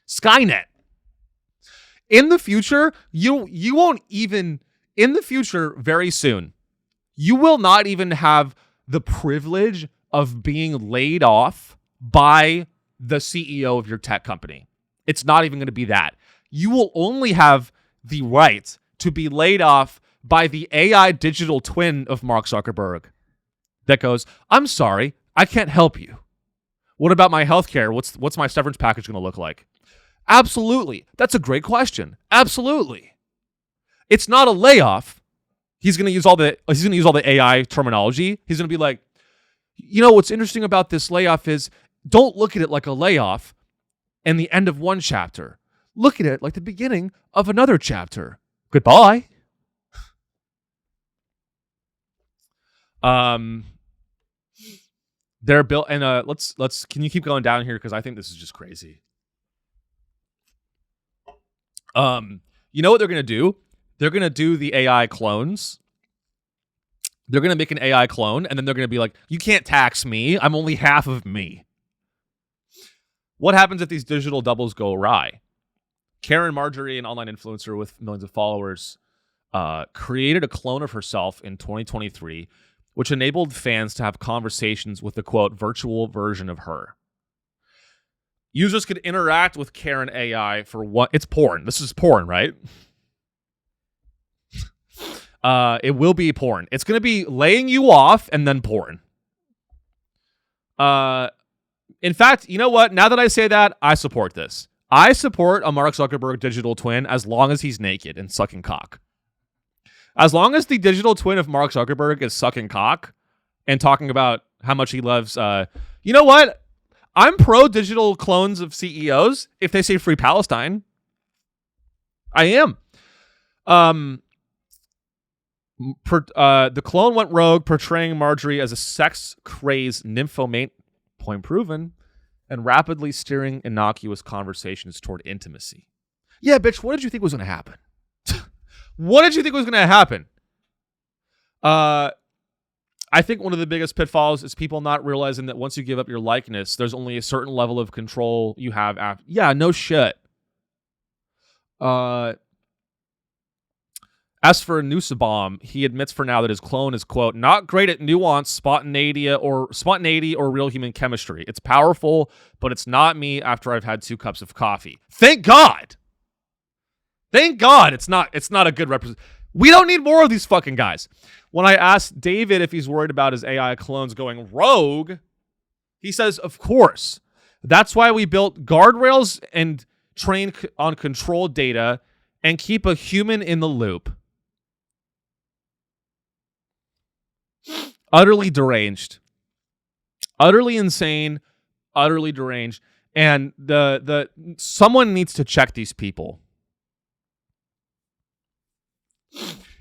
Speaker 1: Skynet. In the future, you won't even, in the future, very soon, you will not even have the privilege of being laid off by the CEO of your tech company. It's not even going to be that. You will only have the right to be laid off by the AI digital twin of Mark Zuckerberg that goes, I'm sorry, I can't help you. What about my healthcare? What's my severance package going to look like? Absolutely. That's a great question. Absolutely. It's not a layoff. He's going to use all the AI terminology. He's going to be like, you know, what's interesting about this layoff is, don't look at it like a layoff and the end of one chapter. Look at it like the beginning of another chapter. Goodbye. They're built, and let's can you keep going down here, because I think this is just crazy. You know what they're gonna do? They're gonna do the AI clones. They're gonna make an AI clone, and then they're gonna be like, you can't tax me. I'm only half of me. What happens if these digital doubles go awry? Karen Marjorie, an online influencer with millions of followers, created a clone of herself in 2023, which enabled fans to have conversations with the, quote, virtual version of her. Users could interact with Karen AI for what? It's porn. This is porn, right? It will be porn. It's going to be laying you off and then porn. In fact, you know what? Now that I say that, I support this. I support a Mark Zuckerberg digital twin as long as he's naked and sucking cock. As long as the digital twin of Mark Zuckerberg is sucking cock and talking about how much he loves, you know what? I'm pro digital clones of CEOs if they say free Palestine. I am. The clone went rogue, portraying Marjorie as a sex-crazed nymphomane, point proven, and rapidly steering innocuous conversations toward intimacy. Yeah, bitch, what did you think was going to happen? What did you think was going to happen? I think one of the biggest pitfalls is people not realizing that once you give up your likeness, there's only a certain level of control you have after. Yeah, no shit. As for Nussbaum, he admits for now that his clone is, quote, not great at nuance, spontaneity, or real human chemistry. It's powerful, but it's not me after I've had 2 cups of coffee. Thank God. Thank God it's not a good represent. We don't need more of these fucking guys. When I asked David if he's worried about his AI clones going rogue, he says, of course. That's why we built guardrails and train on controlled data and keep a human in the loop. Utterly deranged. Utterly insane. Utterly deranged. And the someone needs to check these people.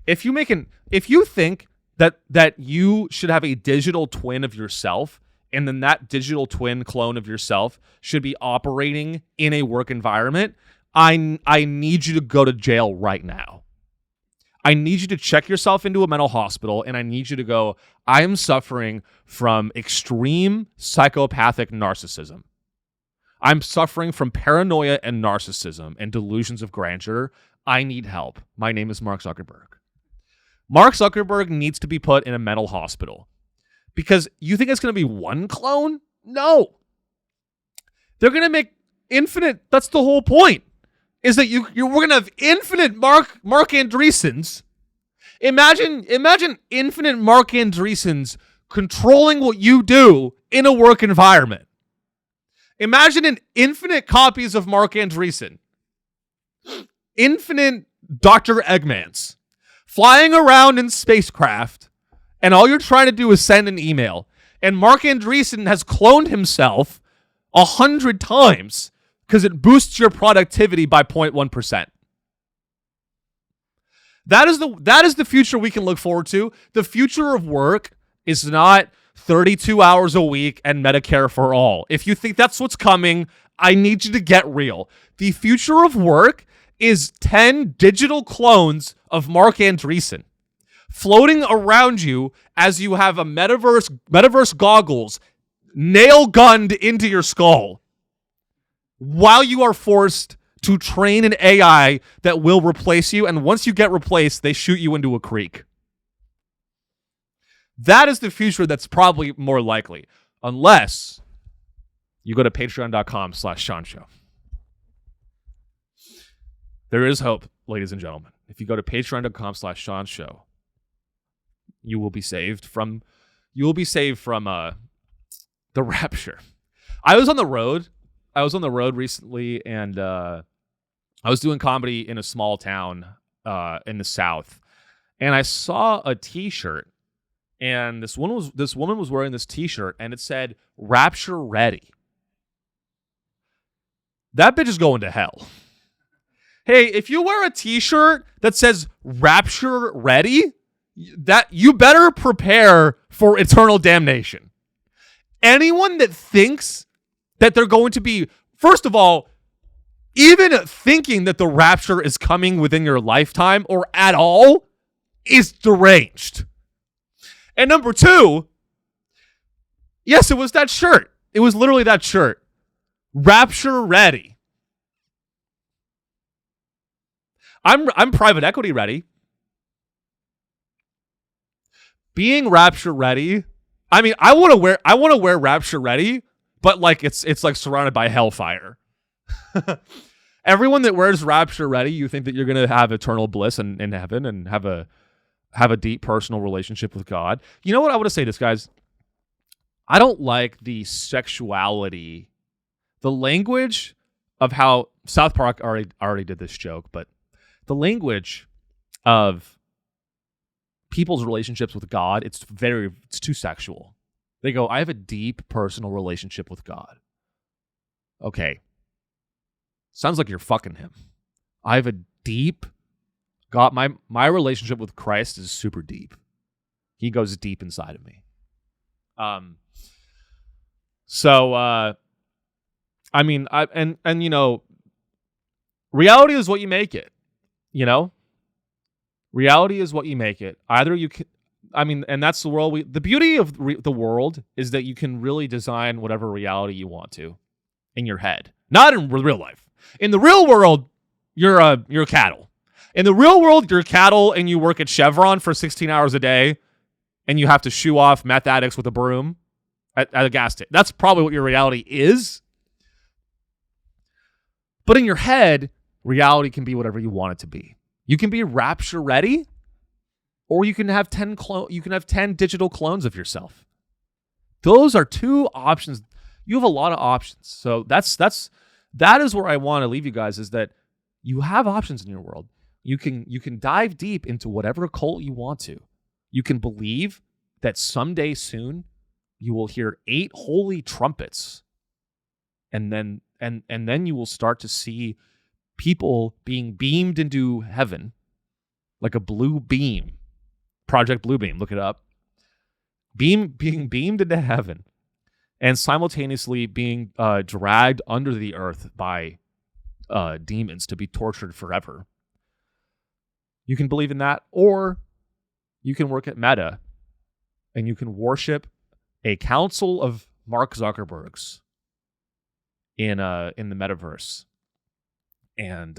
Speaker 1: If you think that you should have a digital twin of yourself, and then that digital twin clone of yourself should be operating in a work environment, I need you to go to jail right now. I need you to check yourself into a mental hospital, and I need you to go, I am suffering from extreme psychopathic narcissism. I'm suffering from paranoia and narcissism and delusions of grandeur. I need help. My name is Mark Zuckerberg. Mark Zuckerberg needs to be put in a mental hospital. Because you think it's going to be one clone? No. They're going to make infinite. That's the whole point. Is that we're going to have infinite Mark Andreessens. Imagine infinite Mark Andreessens controlling what you do in a work environment. Imagine an infinite copies of Mark Andreessen. Infinite Dr. Eggmans flying around in spacecraft, and all you're trying to do is send an email. And Mark Andreessen has cloned himself 100 times because it boosts your productivity by 0.1%. That is the future we can look forward to. The future of work is not 32 hours a week and Medicare for all. If you think that's what's coming, I need you to get real. The future of work is 10 digital clones of Mark Andreessen floating around you as you have a metaverse goggles nail gunned into your skull while you are forced to train an AI that will replace you. And once you get replaced, they shoot you into a creek. That is the future that's probably more likely, unless you go to patreon.com/Sean Show. There is hope, ladies and gentlemen. If you go to patreon.com/Sean Show, you will be saved from the rapture. I was on the road recently, and I was doing comedy in a small town in the South, and I saw a T-shirt, and this woman was wearing this T-shirt, and it said "Rapture Ready." That bitch is going to hell. Hey, if you wear a T-shirt that says "Rapture Ready," that you better prepare for eternal damnation. Anyone that thinks that they're going to be, first of all, even thinking that the rapture is coming within your lifetime or at all is deranged. And number two, yes, it was that shirt. It was literally that shirt. Rapture ready. I'm private equity ready. Being rapture ready. I mean, I want to wear rapture ready, but like it's like surrounded by hellfire. Everyone that wears rapture ready, you think that you're going to have eternal bliss in heaven and have a deep personal relationship with God. You know what I want to say to this, guys? I don't like the sexuality, the language of how South Park already did this joke, but the language of people's relationships with God, it's too sexual. They go, I have a deep personal relationship with God. Okay. Sounds like you're fucking him. I have a deep God. My relationship with Christ is super deep. He goes deep inside of me. I mean, you know, reality is what you make it. You know, reality is what you make it. Either you can, I mean, and that's the world. The beauty of the world is that you can really design whatever reality you want to in your head, not in real life. In the real world, you're cattle. In the real world, you're cattle, and you work at Chevron for 16 hours a day, and you have to shoo off meth addicts with a broom at a gas station. That's probably what your reality is. But in your head, reality can be whatever you want it to be. You can be rapture ready, or you can have 10 digital clones of yourself. Those are two options. You have a lot of options. So that is where I want to leave you guys, is that you have options in your world. You can dive deep into whatever cult you want to. You can believe that someday soon you will hear 8 holy trumpets, and then you will start to see people being beamed into heaven like a blue beam. Project Blue Beam, look it up. Being beamed into heaven, and simultaneously being dragged under the earth by demons to be tortured forever. You can believe in that, or you can work at Meta, and you can worship a council of Mark Zuckerbergs in the metaverse, and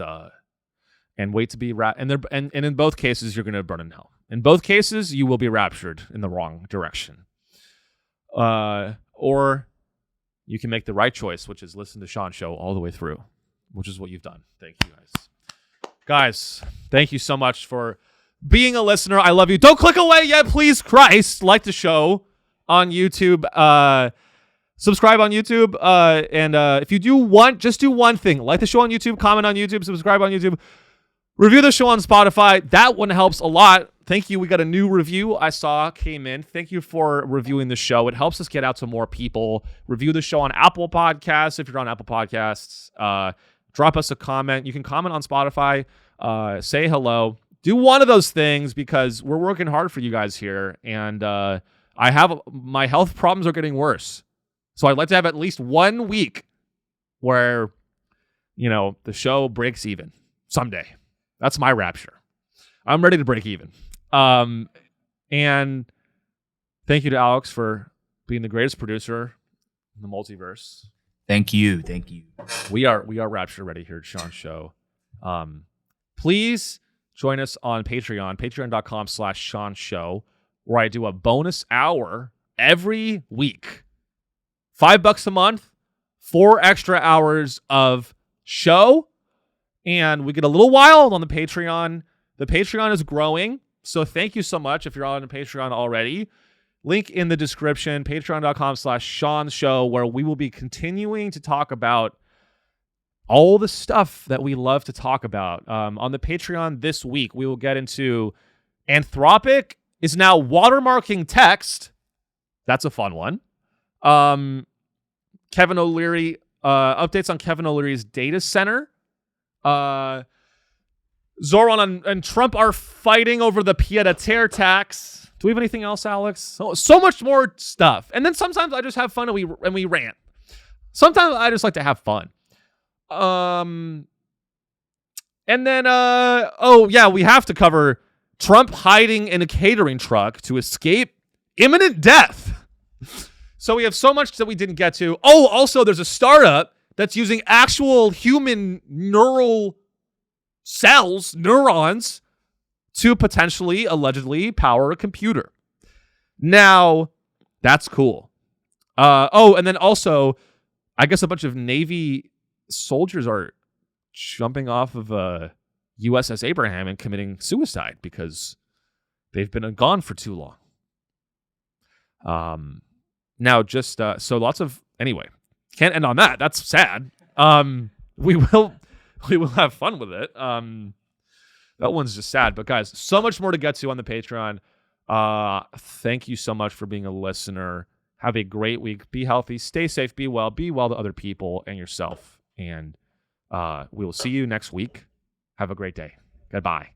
Speaker 1: wait to be and in both cases you're going to burn in hell. In both cases, you will be raptured in the wrong direction. Or you can make the right choice, which is listen to Sean's show all the way through, which is what you've done. Thank you, guys. Guys, thank you so much for being a listener. I love you. Don't click away yet, please, Christ. Like the show on YouTube. Subscribe on YouTube. And if you just do one thing. Like the show on YouTube, comment on YouTube, subscribe on YouTube. Review the show on Spotify. That one helps a lot. Thank you. We got a new review I saw came in. Thank you for reviewing the show. It helps us get out to more people. Review the show on Apple Podcasts. If you're on Apple Podcasts, drop us a comment. You can comment on Spotify. Say hello. Do one of those things, because we're working hard for you guys here. And my health problems are getting worse. So I'd like to have at least 1 week where, the show breaks even someday. That's my rapture. I'm ready to break even. And thank you to Alex for being the greatest producer in the multiverse.
Speaker 2: Thank you.
Speaker 1: We are rapture ready here at Sean's show. Please join us on Patreon, patreon.com/Sean Show, where I do a bonus hour every week. $5 a month, 4 extra hours of show. And we get a little wild on the Patreon. The Patreon is growing, so thank you so much if you're on the Patreon already. Link in the description, patreon.com/Sean Show, where we will be continuing to talk about all the stuff that we love to talk about. On the Patreon this week, we will get into Anthropic is now watermarking text. That's a fun one. Kevin O'Leary, updates on Kevin O'Leary's data center. Zoran and Trump are fighting over the pied-à-terre tax. Do we have anything else, Alex? So much more stuff. And then sometimes I just have fun and we rant. Sometimes I just like to have fun. And then we have to cover Trump hiding in a catering truck to escape imminent death. So we have so much that we didn't get to. Oh, also there's a startup that's using actual human neural cells, neurons, to potentially, allegedly, power a computer. Now, that's cool. And then also, I guess a bunch of Navy soldiers are jumping off of USS Abraham and committing suicide because they've been gone for too long. Now, just so lots of anyway. Can't end on that. That's sad. We will have fun with it. That one's just sad. But guys, so much more to get to on the Patreon. Thank you so much for being a listener. Have a great week. Be healthy. Stay safe. Be well to other people and yourself. And we will see you next week. Have a great day. Goodbye.